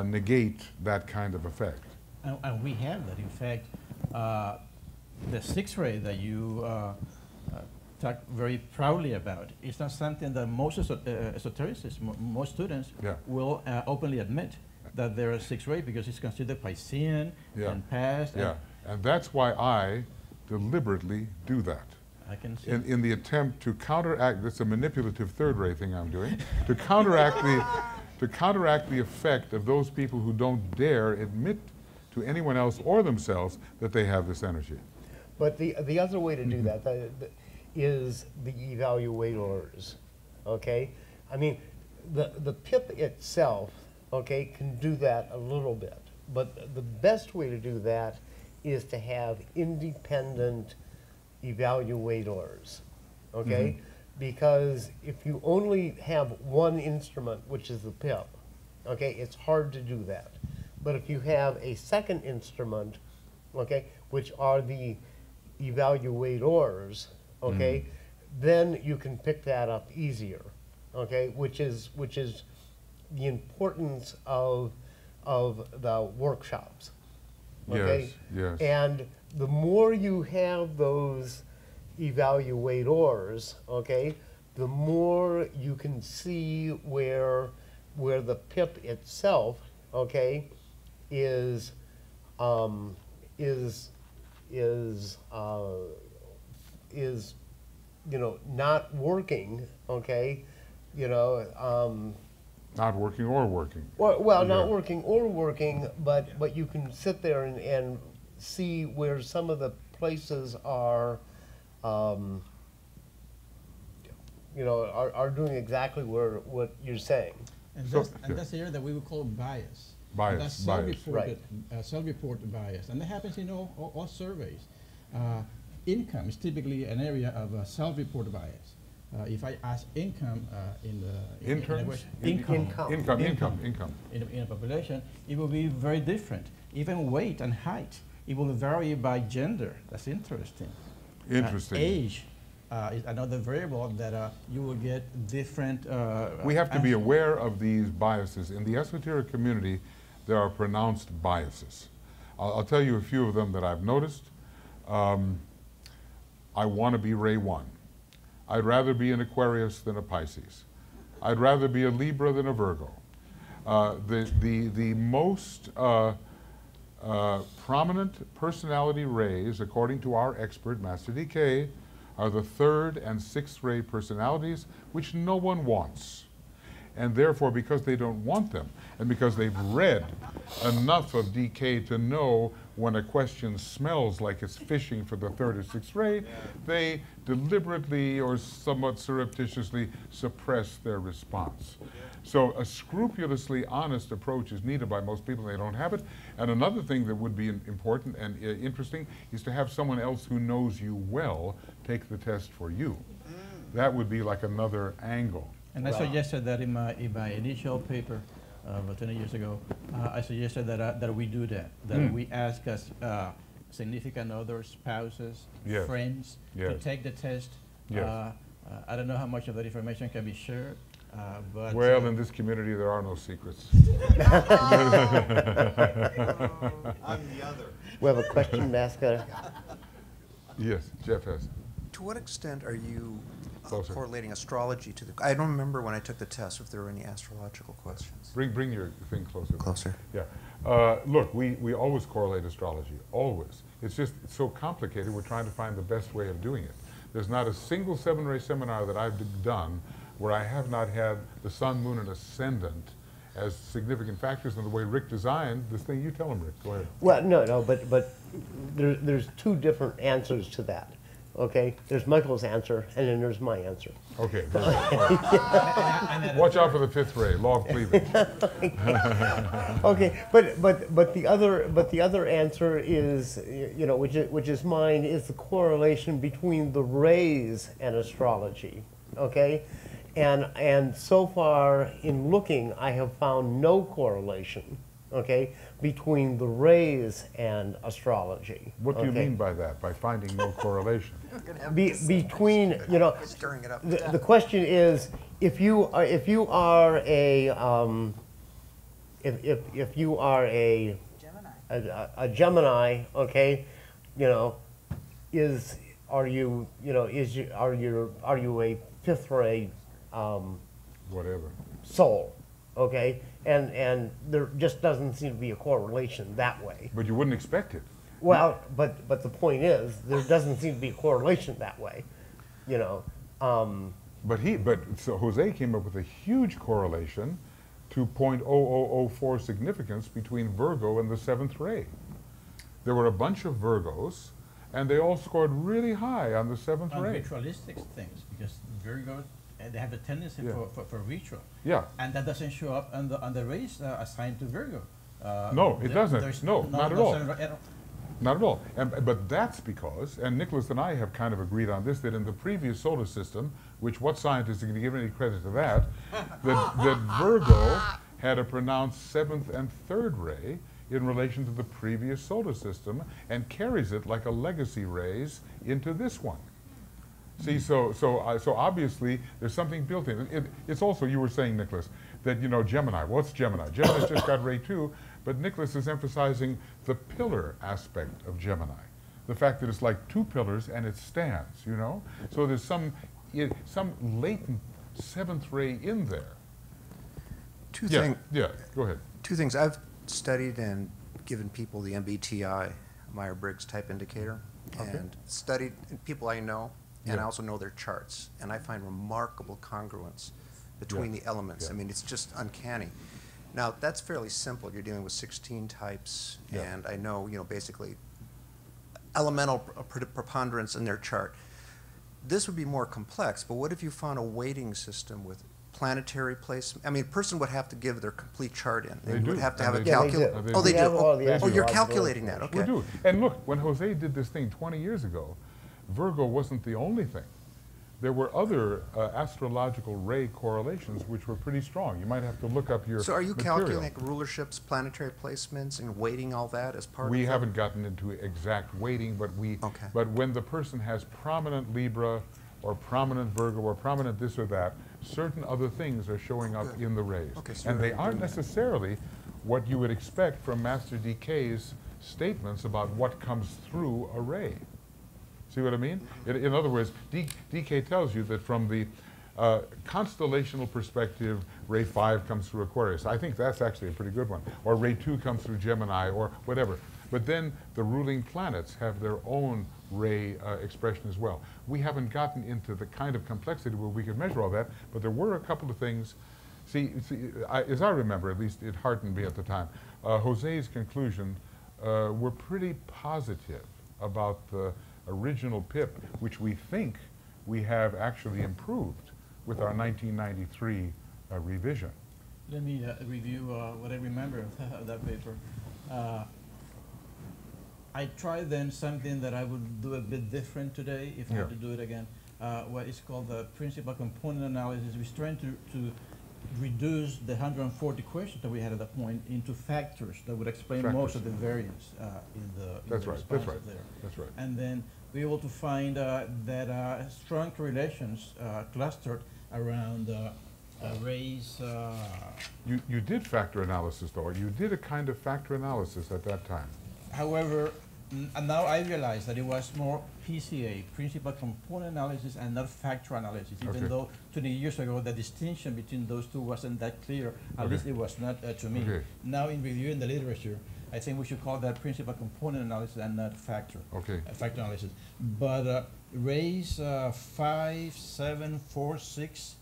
negate that kind of effect? And we have that. In fact, the sixth ray that you talk very proudly about is not something that most esotericists, most students will openly admit that there are six rays because it's considered Piscean and past. Yeah, and that's why I deliberately do that. I can see. In the attempt to counteract, that's a manipulative third ray thing I'm doing, to counteract the effect of those people who don't dare admit to anyone else or themselves that they have this energy. But the other way to do that is the evaluators, okay? I mean, the PIP itself, okay, can do that a little bit. But the best way to do that is to have independent evaluators, okay? Because if you only have one instrument, which is the PIP, okay, it's hard to do that. But if you have a second instrument, okay, which are the evaluators, okay, then you can pick that up easier, okay, which is the importance of the workshops, okay? Yes, yes. And the more you have those evaluators, okay, the more you can see where the PIP itself, okay, is you know, not working, okay, you know. Not working or working. Well, not working or working, but you can sit there and see where some of the places are, you know, are doing exactly what you're saying. And So- that's the area that we would call bias. Bias, That's bias. self-reported bias. And that happens in all surveys. Income is typically an area of self-reported bias. If I ask income in Interns? income in a population, it will be very different. Even weight and height, it will vary by gender. That's interesting. Interesting. Age is another variable that you will get different. We have to be answers. aware of these biases. In the esoteric community, there are pronounced biases. I'll tell you a few of them that I've noticed. I want to be Ray 1. I'd rather be an Aquarius than a Pisces. I'd rather be a Libra than a Virgo. The most prominent personality rays, according to our expert, Master DK, are the third and sixth ray personalities, which no one wants. And therefore, because they don't want them, and because they've read enough of DK to know when a question smells like it's fishing for the third or sixth ray, they deliberately or somewhat surreptitiously suppress their response. So a scrupulously honest approach is needed by most people. They don't have it. And another thing that would be important and interesting is to have someone else who knows you well take the test for you. That would be like another angle. And I suggested that in my initial paper about 20 years ago, I suggested that we do that, we ask us significant others, spouses, friends, to take the test. I don't know how much of that information can be shared, but... Well, in this community, there are no secrets. I'm the other. We have a question to ask. Yes, Jeff has. To what extent are you Closer. correlating astrology to the... I don't remember when I took the test if there were any astrological questions. Bring your thing closer. Closer. Yeah. Look, we always correlate astrology, always. It's just so complicated, we're trying to find the best way of doing it. There's not a single seven-ray seminar that I've done where I have not had the sun, moon, and ascendant as significant factors in the way Rick designed this thing. You tell him, Rick. Go ahead. Well, no, but there's two different answers to that. Okay, there's Michael's answer, and then there's my answer. Okay. Very good. Watch out for the fifth ray, law of cleavage. Okay, but the other answer is, you know, which is mine, is the correlation between the rays and astrology. Okay, and so far in looking, I have found no correlation. okay, between the rays and astrology. What do you okay? mean by that? By finding no correlation? Between, you know, Stirring it up. the question is, if you are a if you are a Gemini. a Gemini, okay, you know, are you a fifth ray Whatever. soul, okay, and there just doesn't seem to be a correlation that way. But you wouldn't expect it. Well, but the point is, there doesn't seem to be a correlation that way, you know. So Jose came up with a huge correlation to 0.0004 significance between Virgo and the seventh ray. There were a bunch of Virgos, and they all scored really high on the seventh On ray. ritualistic things, because Virgo, they have a tendency Yeah. for ritual. Yeah. And that doesn't show up on the rays assigned to Virgo. No, it doesn't. there's No, not at all. at all. Not at all. But that's because, and Nicholas and I have kind of agreed on this, that in the previous solar system, which what scientist is going to give any credit to that, that Virgo had a pronounced seventh and third ray in relation to the previous solar system and carries it like a legacy rays into this one. See, so obviously there's something built in. It's also, you were saying, Nicholas, that, you know, Gemini. What's Gemini? Gemini's just got ray 2, but Nicholas is emphasizing the pillar aspect of Gemini. The fact that it's like two pillars and it stands, you know? So there's some latent seventh ray in there. Two Yeah, things. yeah, go ahead. Two things. I've studied and given people the MBTI, Myers-Briggs type indicator, Okay. and studied people I know, and Yeah. I also know their charts, and I find remarkable congruence between Yeah. the elements. Yeah. I mean, it's just uncanny. Now, that's fairly simple. You're dealing with 16 types, Yeah. and I know, you know, basically elemental preponderance in their chart. This would be more complex, but what if you found a weighting system with planetary placement? I mean, a person would have to give their complete chart in. They would do, have to and have a they do. calculator. Yeah, they Oh, they do. do. have all the Oh, you're astrological calculating that. Okay. We do. And look, when Jose did this thing 20 years ago, Virgo wasn't the only thing. There were other astrological ray correlations which were pretty strong. You might have to look up your So are you material. calculating like rulerships, planetary placements, and weighting all that as part of We that? haven't gotten into exact weighting, but Okay. but when the person has prominent Libra or prominent Virgo or prominent this or that, certain other things are showing up Good. in the rays. Okay, so And you're they aren't doing that. necessarily what you would expect from Master DK's statements about what comes through a ray. See what I mean? In other words, DK tells you that from the constellational perspective, ray 5 comes through Aquarius. I think that's actually a pretty good one. Or ray 2 comes through Gemini or whatever. But then the ruling planets have their own ray expression as well. We haven't gotten into the kind of complexity where we could measure all that, but there were a couple of things. As I remember, at least it heartened me at the time, Jose's conclusion were pretty positive about the original PIP, which we think we have actually improved with our 1993 revision. Let me review what I remember of that paper. I tried then something that I would do a bit different today if I had to do it again. What is called the principal component analysis. We're trying to reduce the 140 questions that we had at that point into factors that would explain most of the variance in the That's right, that's right, there. that's right. And then be able to find that strong correlations clustered around rays. You did factor analysis, though. You did a kind of factor analysis at that time. However, and now I realize that it was more PCA, principal component analysis, and not factor analysis, even Okay. though 20 years ago the distinction between those two wasn't that clear, at Okay. least it was not to me. Okay. Now in reviewing the literature, I think we should call that principal component analysis and not factor, Okay. factor analysis. But rays 5, 7, 4, 6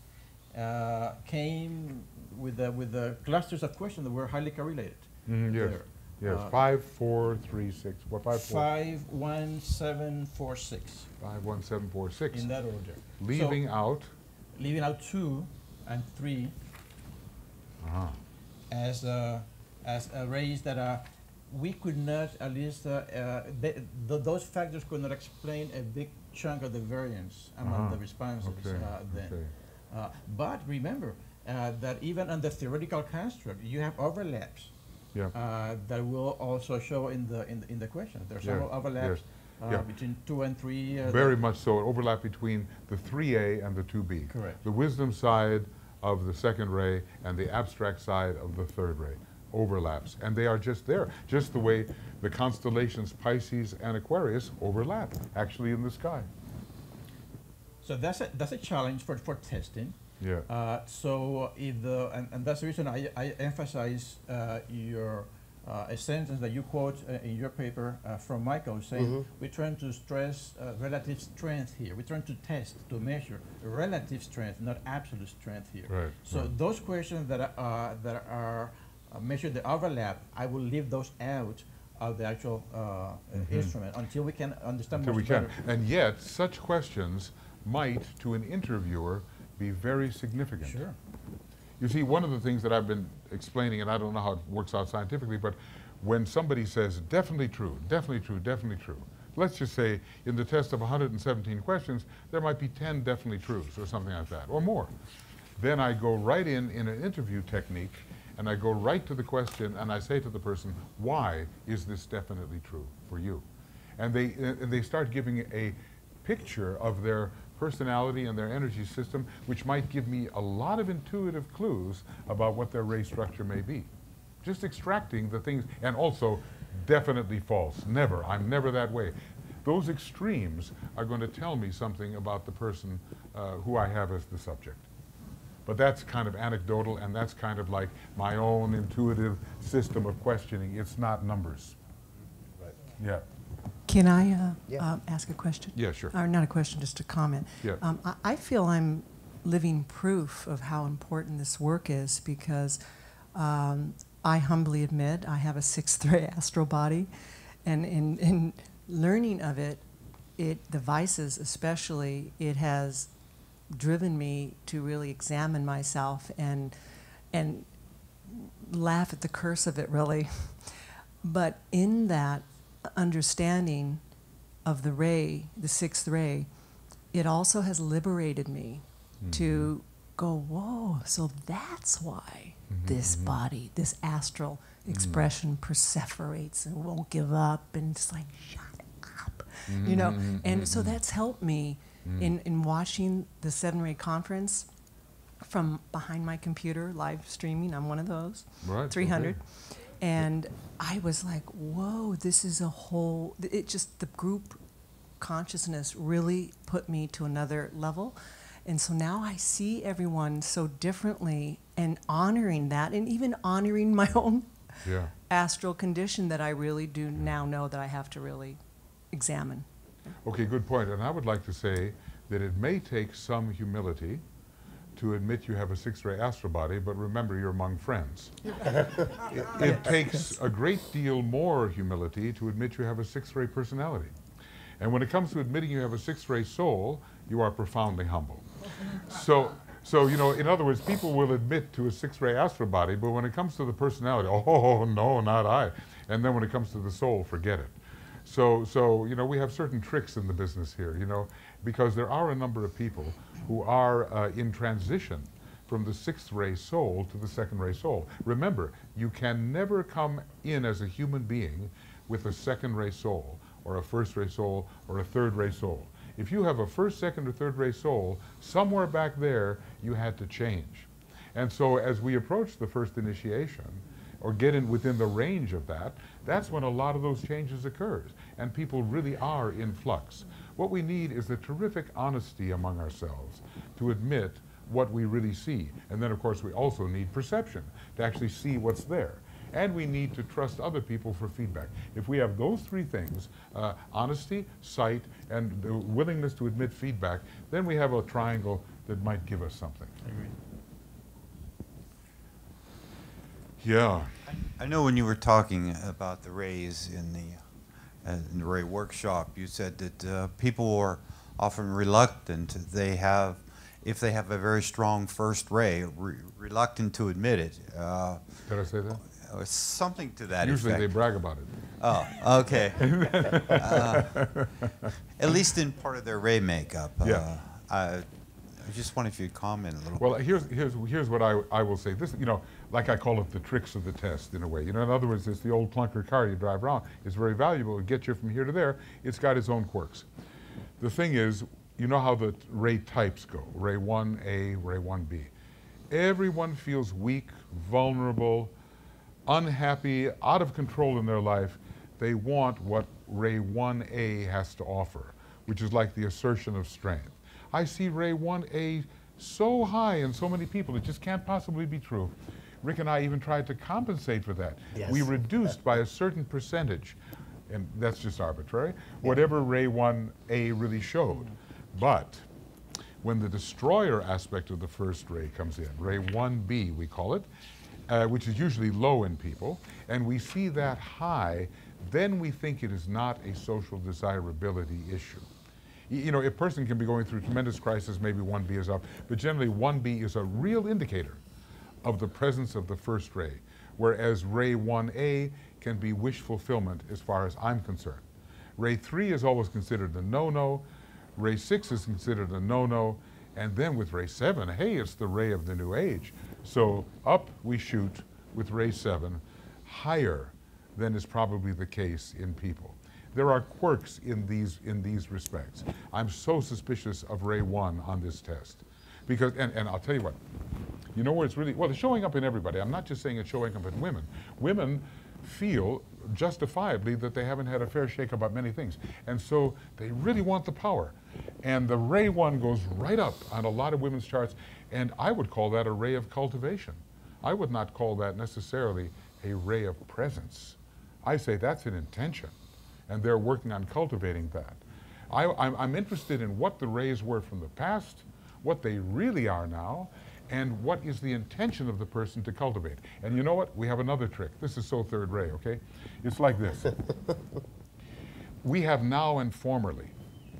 came with the clusters of questions that were highly correlated. Yes, there. yes. 5, 4, 3, 6. What 5, 4? 5, 1, 7, 4, 6. 5, 1, 7, 4, 6. In that order. Leaving out. Leaving out 2 and 3 as arrays that we could not, at least those factors could not explain a big chunk of the variance among the responses Okay, then. okay. But remember that even on the theoretical construct, you have overlaps that will also show in the question. There's some overlaps between 2 and 3. Very much so. An overlap between the 3A and the 2B. Correct. The wisdom side of the second ray and the abstract side of the third ray overlaps. And they are just there, just the way the constellations Pisces and Aquarius overlap, actually in the sky. So that's a challenge for testing. Yeah. So if and that's the reason I emphasize your a sentence that you quote in your paper from Michael saying we're trying to stress relative strength here. We're trying to test, to measure relative strength, not absolute strength here. Right. So those questions that are measure the overlap, I will leave those out of the actual instrument until we can understand more better. And yet, such questions might, to an interviewer, be very significant. Sure. You see, one of the things that I've been explaining, and I don't know how it works out scientifically, but when somebody says, definitely true, definitely true, definitely true, let's just say in the test of 117 questions, there might be 10 definitely trues or something like that, or more. Then I go right in an interview technique, and I go right to the question, and I say to the person, why is this definitely true for you? And they start giving a picture of their personality and their energy system, which might give me a lot of intuitive clues about what their ray structure may be. Just extracting the things, and also definitely false, never, I'm never that way. Those extremes are going to tell me something about the person who I have as the subject. But that's kind of anecdotal, and that's kind of like my own intuitive system of questioning. It's not numbers. Right. Yeah. Can I ask a question? Yeah, sure. Or not a question, just a comment. Yeah. I feel I'm living proof of how important this work is because I humbly admit I have a 6th ray astral body, and in learning of it, the vices especially, it has driven me to really examine myself and laugh at the curse of it, really. But in that understanding of the ray, the 6th ray, it also has liberated me to go, whoa, so that's why this body, this astral expression perseverates and won't give up and just like, shut up, you know? And so that's helped me in watching the 7-ray conference from behind my computer, live streaming. I'm one of those, right, 300. Okay. And I was like, whoa, this is a whole, it just, the group consciousness really put me to another level. And so now I see everyone so differently and honoring that, and even honoring my own astral condition that I really do now know that I have to really examine. Okay, good point. And I would like to say that it may take some humility to admit you have a 6-ray astral body, but remember you're among friends. It takes a great deal more humility to admit you have a 6-ray personality. And when it comes to admitting you have a 6-ray soul, you are profoundly humble. So you know, in other words, people will admit to a 6-ray astral body, but when it comes to the personality, oh, no, not I. And then when it comes to the soul, forget it. So you know, we have certain tricks in the business here, you know, because there are a number of people who are in transition from the 6th ray soul to the 2nd ray soul. Remember, you can never come in as a human being with a 2nd ray soul, or a 1st ray soul, or a 3rd ray soul. If you have a 1st, 2nd, or 3rd ray soul, somewhere back there you had to change. And so as we approach the first initiation, or get in within the range of that, that's when a lot of those changes occurs, and people really are in flux. What we need is a terrific honesty among ourselves to admit what we really see. And then, of course, we also need perception to actually see what's there. And we need to trust other people for feedback. If we have those 3 things, honesty, sight, and the willingness to admit feedback, then we have a triangle that might give us something. I agree. Yeah. I know when you were talking about the rays in the ray workshop, you said that people are often reluctant. If they have a very strong 1st ray, reluctant to admit it. Did I say that? Something to that Usually effect. they brag about it. Oh, okay. At least in part of their ray makeup. Yeah. I just wonder if you'd comment a little Well, bit. here's what I will say. This, like I call it the tricks of the test in a way. In other words, it's the old clunker car you drive around. It's very valuable. It gets you from here to there. It's got its own quirks. The thing is, you know how the ray types go. Ray 1A, Ray 1B. Everyone feels weak, vulnerable, unhappy, out of control in their life. They want what Ray 1A has to offer, which is like the assertion of strength. I see Ray 1A so high in so many people, it just can't possibly be true. Rick and I even tried to compensate for that. Yes. We reduced by a certain percentage, and that's just arbitrary, whatever Ray 1A really showed. But when the destroyer aspect of the first ray comes in, Ray 1B we call it, which is usually low in people, and we see that high, then we think it is not a social desirability issue. A person can be going through tremendous crisis, maybe 1B is up, but generally 1B is a real indicator of the presence of the first ray, whereas Ray 1A can be wish fulfillment as far as I'm concerned. Ray 3 is always considered a no-no, Ray 6 is considered a no-no, and then with Ray 7, hey, it's the ray of the new age. So up we shoot with Ray 7, higher than is probably the case in people. There are quirks in these respects. I'm so suspicious of Ray 1 on this test. Because, and I'll tell you what, you know where it's really, well, it's showing up in everybody. I'm not just saying it's showing up in women. Women feel justifiably that they haven't had a fair shake about many things. And so they really want the power. And the Ray 1 goes right up on a lot of women's charts, and I would call that a ray of cultivation. I would not call that necessarily a ray of presence. I say that's an intention, and they're working on cultivating that. I'm interested in what the rays were from the past, what they really are now, and what is the intention of the person to cultivate. And you know what? We have another trick. This is so third ray, okay? It's like this. We have now and formerly,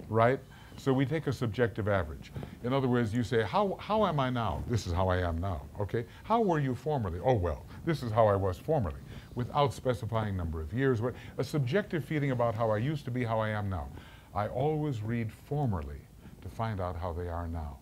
right? So we take a subjective average. In other words, you say, how am I now? This is how I am now, okay? How were you formerly? Oh, well, this is how I was formerly, without specifying number of years. A subjective feeling about how I used to be, how I am now. I always read formerly to find out how they are now.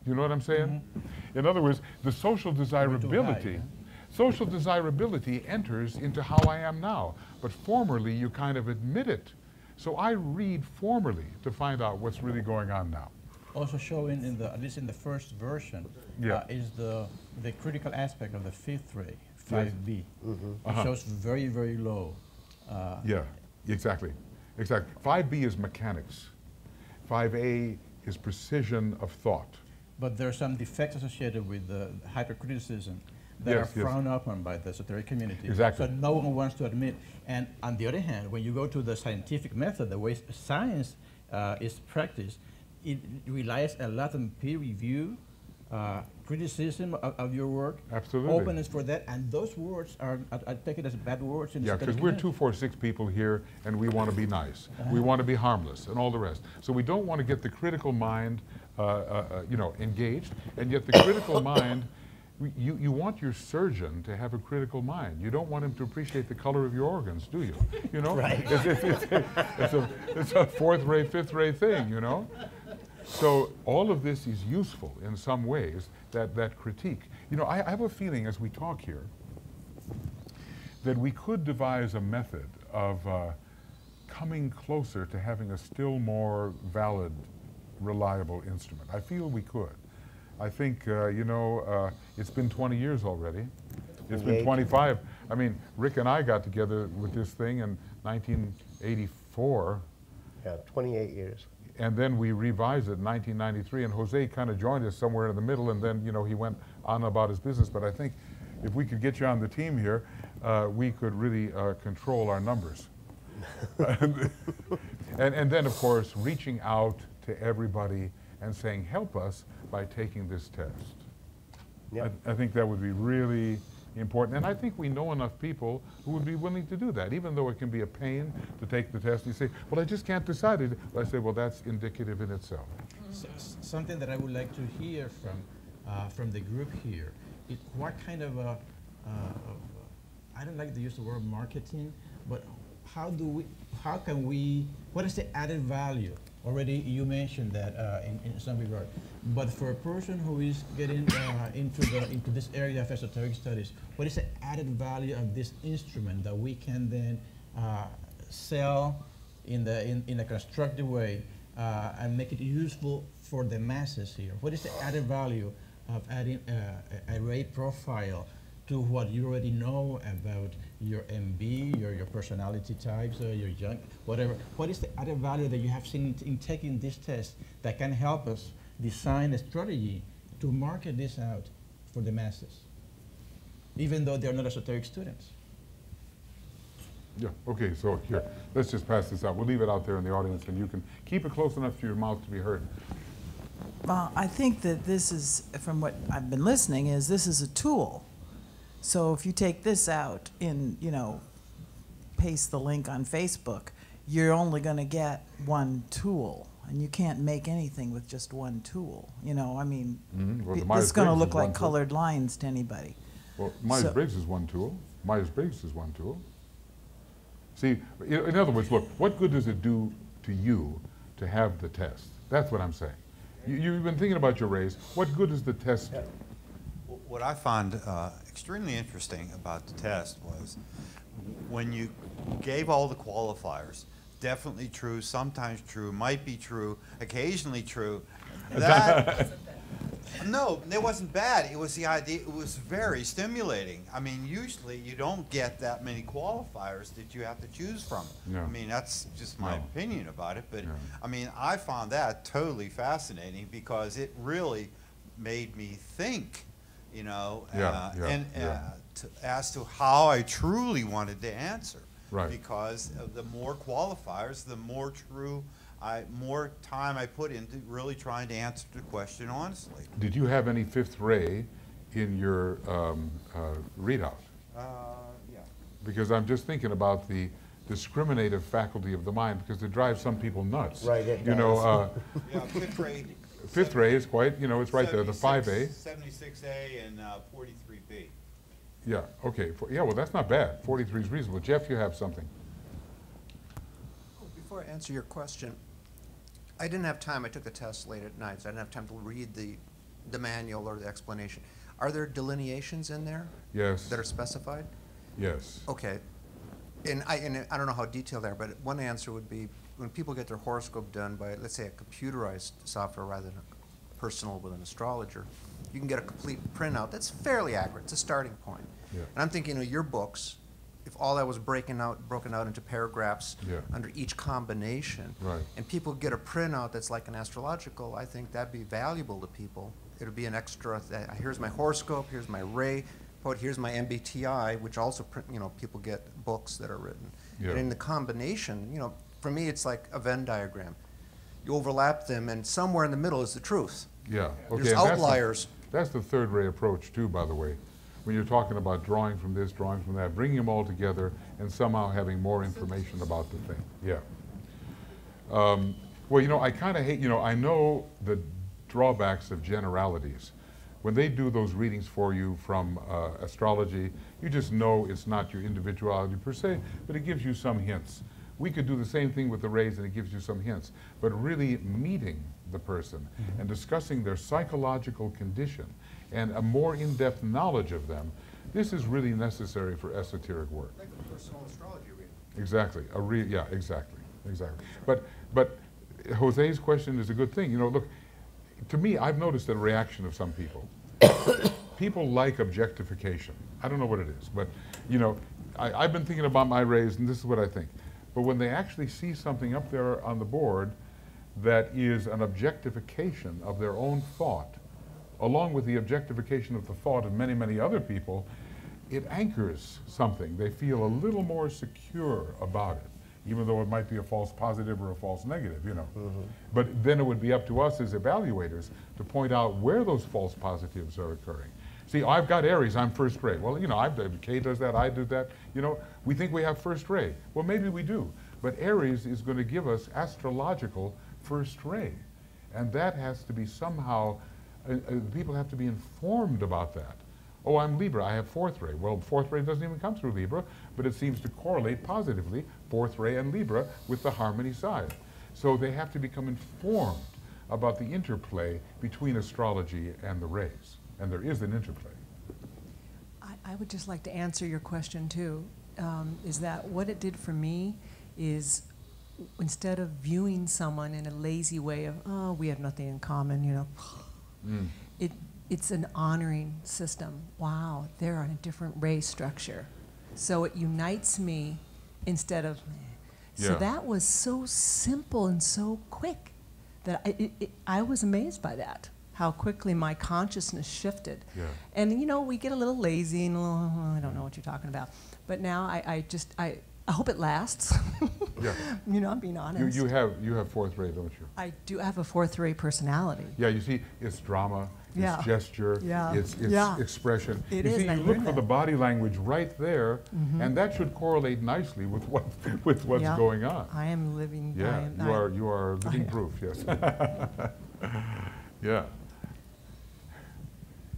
You know what I'm saying? Mm-hmm. In other words, the social desirability, social desirability enters into how I am now, but formerly you kind of admit it. So I read formerly to find out what's really going on now. Also showing in the, at least in the first version, is the critical aspect of the fifth ray, 5B. Mm-hmm. It shows very, very low. Yeah, exactly. Exactly. 5B is mechanics. 5A is precision of thought. But there are some defects associated with the hypercriticism that are frowned upon by the esoteric community. Exactly. So no one wants to admit. And on the other hand, when you go to the scientific method, the way science is practiced, it relies a lot on peer review, criticism of your work, absolutely, openness for that, and those words are, I take it as bad words in the because we're 246 people here, and we want to be nice. We want to be harmless, and all the rest. So we don't want to get the critical mind, engaged, and yet the critical mind, you want your surgeon to have a critical mind. You don't want him to appreciate the color of your organs, do you? You know, right? It's a fourth ray, fifth ray thing, you know. So all of this is useful in some ways, that critique. You know, I have a feeling as we talk here that we could devise a method of coming closer to having a still more valid, reliable instrument. I feel we could. I think, it's been 20 years already. It's been 25. I mean, Rick and I got together with this thing in 1984. Yeah, 28 years. And then we revised it in 1993, and Jose kind of joined us somewhere in the middle, and then, he went on about his business. But I think if we could get you on the team here, we could really control our numbers. and then, of course, reaching out to everybody and saying, help us by taking this test. Yep. I think that would be really important. And I think we know enough people who would be willing to do that, even though it can be a pain to take the test. You say, well, I just can't decide it. I say, well, that's indicative in itself. Something that I would like to hear from the group here is what kind of I don't like to use the word marketing, but what is the added value already you mentioned that in some regard. But for a person who is getting into this area of esoteric studies, what is the added value of this instrument that we can then sell in a constructive way and make it useful for the masses here? What is the added value of adding a ray profile to what you already know about your MB, your personality types, your junk, whatever? What is the added value that you have seen in taking this test that can help us design a strategy to market this out for the masses, even though they're not esoteric students? Yeah, okay, so here, let's just pass this out. We'll leave it out there in the audience, and you can keep it close enough to your mouth to be heard. Well, I think that this is, from what I've been listening, is this is a tool. So if you take this out and, you know, paste the link on Facebook, you're only going to get one tool. And you can't make anything with just one tool. You know, I mean, Well, this is going to look like one tool. colored lines to anybody. Well, Myers-Briggs is one tool. Myers-Briggs is one tool. See, in other words, look, what good does it do to you to have the test? That's what I'm saying. You've been thinking about your race. What good does the test do? What I found extremely interesting about the test was when you gave all the qualifiers, definitely true, sometimes true, might be true, occasionally true, that, no, it wasn't bad. It was the idea, it was very stimulating. I mean, usually you don't get that many qualifiers that you have to choose from. No. I mean, that's just my No. opinion about it, but Yeah. I mean, I found that totally fascinating because it really made me think, you know, as to how I truly wanted to answer. Right. Because of the more qualifiers, the more true, more time I put into really trying to answer the question honestly. Did you have any fifth ray in your readout? Yeah. Because I'm just thinking about the discriminative faculty of the mind, because it drives some people nuts. Right, it You know, Yeah, fifth grade. fifth ray is quite, you know, it's right there, the 5A. 76A and 43B. Yeah, okay, yeah, well, that's not bad. 43 is reasonable. Jeff, you have something. Before I answer your question, I didn't have time. I took the test late at night, so I didn't have time to read the manual or the explanation. Are there delineations in there Yes. that are specified? Yes. Okay. And I don't know how detailed they are, but one answer would be when people get their horoscope done by, let's say, a computerized software rather than a personal with an astrologer, you can get a complete printout that's fairly accurate. It's a starting point. Yeah. And I'm thinking, your books, if all that was broken out into paragraphs Yeah. under each combination, Right. and people get a printout that's like an astrological, I think that'd be valuable to people. It would be an extra, here's my horoscope, here's my ray, here's my MBTI, which also, people get books that are written. Yeah. And in the combination, for me, it's like a Venn diagram. You overlap them, and somewhere in the middle is the truth. Yeah. Okay. There's and that's outliers. That's the third ray approach too, by the way. When you're talking about drawing from this, drawing from that, bringing them all together and somehow having more information about the thing. Yeah. Well, I kind of hate, I know the drawbacks of generalities. When they do those readings for you from astrology, you just know it's not your individuality per se, but it gives you some hints. We could do the same thing with the rays and it gives you some hints, but really meeting the person and discussing their psychological condition and a more in-depth knowledge of them, this is really necessary for esoteric work. Like a personal astrology reading. Exactly. Yeah, exactly. But Jose's question is a good thing. Look, to me, I've noticed a reaction of some people. People like objectification. I don't know what it is, but I've been thinking about my rays, and this is what I think. But when they actually see something up there on the board that is an objectification of their own thought, along with the objectification of the thought of many, many other people, it anchors something. They feel a little more secure about it, even though it might be a false positive or a false negative, But then it would be up to us as evaluators to point out where those false positives are occurring. See, I've got Aries, I'm first ray. Well, Kay does that, I do that. We think we have first ray. Well, maybe we do. But Aries is going to give us astrological first ray. And that has to be somehow, people have to be informed about that. Oh, I'm Libra, I have fourth ray. Well, fourth ray doesn't even come through Libra, but it seems to correlate positively, fourth ray and Libra, with the harmony side. So they have to become informed about the interplay between astrology and the rays. And there is an interplay. I would just like to answer your question too, is that what it did for me is instead of viewing someone in a lazy way of, oh, we have nothing in common, you know, it's an honoring system. Wow, they're on a different ray structure. So it unites me instead of, so that was so simple and so quick that I was amazed by that, how quickly my consciousness shifted. Yeah. And you know, we get a little lazy and a little, oh, I don't know what you're talking about. But now I hope it lasts. Yeah. You know, I'm being honest. You have fourth ray, don't you? I do have a fourth ray personality. Yeah, you see, it's drama, Yeah. it's gesture, Yeah. it's Yeah. expression. It you is, see, and I you look learned for the that. body language right there, and that should correlate nicely with what's Yeah. going on. I am living. Yeah, you are living proof. Yes. Yeah.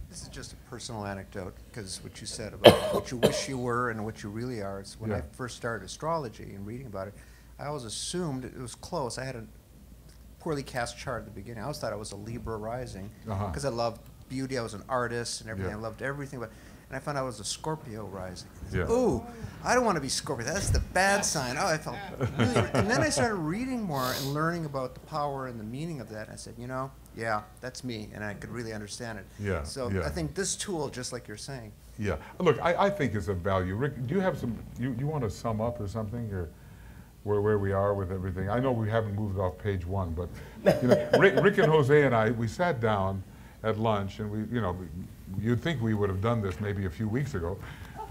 This is just a personal anecdote, because what you said about what you wish you were and what you really are. Is when I first started astrology and reading about it, I always assumed it was close. I had a poorly cast chart at the beginning. I always thought I was a Libra rising, because I loved beauty. I was an artist and everything. I loved everything. And I found out I was a Scorpio rising. Yeah. Ooh, I don't want to be Scorpio. That's the bad sign. Oh, I felt really. And then I started reading more and learning about the power and the meaning of that. And I said, you know, yeah, that's me, and I could really understand it. Yeah. So yeah. I think this tool, just like you're saying. Yeah. Look, I think it's of value. Rick, do you have some? You want to sum up or something, or where we are with everything? I know we haven't moved off page one, but you know, Rick and Jose and I, we sat down at lunch, and you'd think we would have done this maybe a few weeks ago,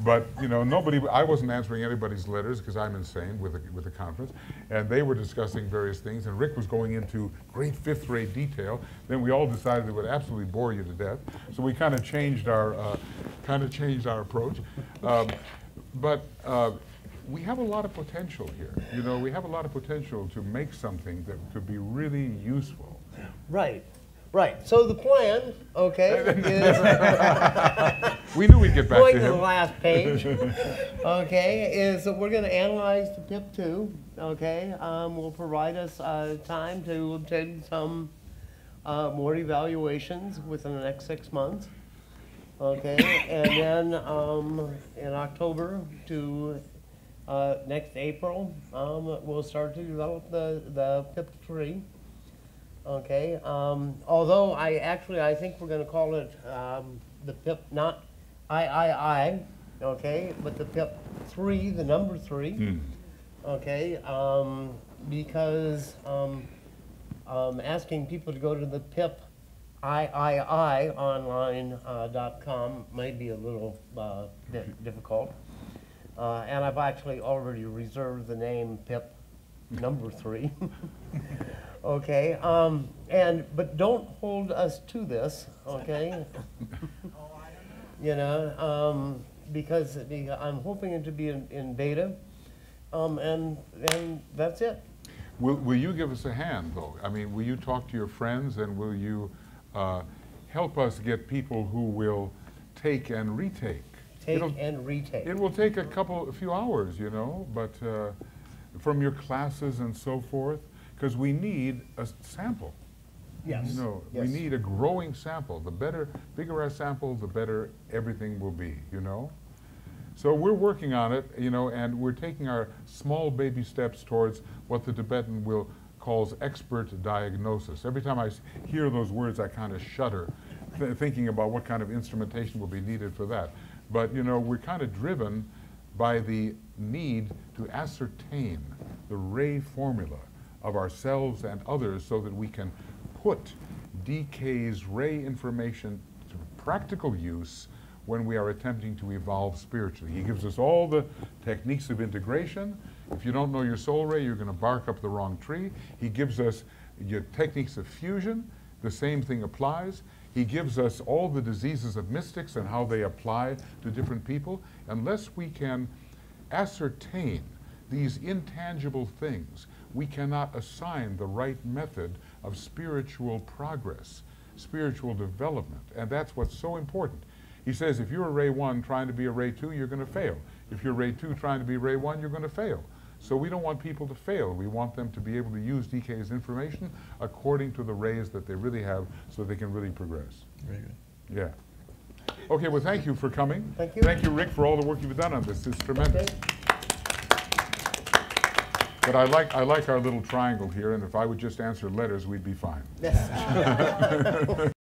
but I wasn't answering anybody's letters because I'm insane with the conference, and they were discussing various things, and Rick was going into great fifth-rate detail. Then we all decided it would absolutely bore you to death, so we kind of changed our approach, but. We have a lot of potential here. We have a lot of potential to make something that could be really useful. Right. Right. So the plan, okay, is we knew we'd get back going to to the him. last page. Okay, is that we're going to analyze the PIP II. Okay, will provide us time to obtain some more evaluations within the next 6 months. Okay, and then in October to next April, we'll start to develop the PIP III. Okay, although I think we're going to call it the PIP, not III, okay, but the PIP III, the number 3, okay, because asking people to go to the PIP III online.com may be a little difficult. And I've actually already reserved the name PIP number 3. Okay, but don't hold us to this, okay? Because I'm hoping it to be in beta, and that's it. Will you give us a hand, though? I mean, will you talk to your friends, and will you help us get people who will take and retake? And retake. It will take a few hours, but from your classes and so forth, because we need a sample. Yes. Yes. We need a growing sample. The bigger our sample, the better everything will be, So we're working on it, and we're taking our small baby steps towards what the Tibetan calls expert diagnosis. Every time I hear those words, I kind of shudder, thinking about what kind of instrumentation will be needed for that. But, we're kind of driven by the need to ascertain the ray formula of ourselves and others so that we can put DK's ray information to practical use when we are attempting to evolve spiritually. He gives us all the techniques of integration. If you don't know your soul ray, you're going to bark up the wrong tree. He gives us your techniques of fusion. The same thing applies. He gives us all the diseases of mystics and how they apply to different people. Unless we can ascertain these intangible things, we cannot assign the right method of spiritual progress, spiritual development. And that's what's so important. He says if you're a ray 1 trying to be a ray 2, you're going to fail. If you're ray 2 trying to be ray 1, you're going to fail. So we don't want people to fail. We want them to be able to use DK's information according to the rays that they really have so they can really progress. Very good. Yeah. Okay, well, thank you for coming. Thank you. Thank you, Rick, for all the work you've done on this. It's tremendous. Okay. But I like our little triangle here, and if I would just answer letters, we'd be fine. Yes.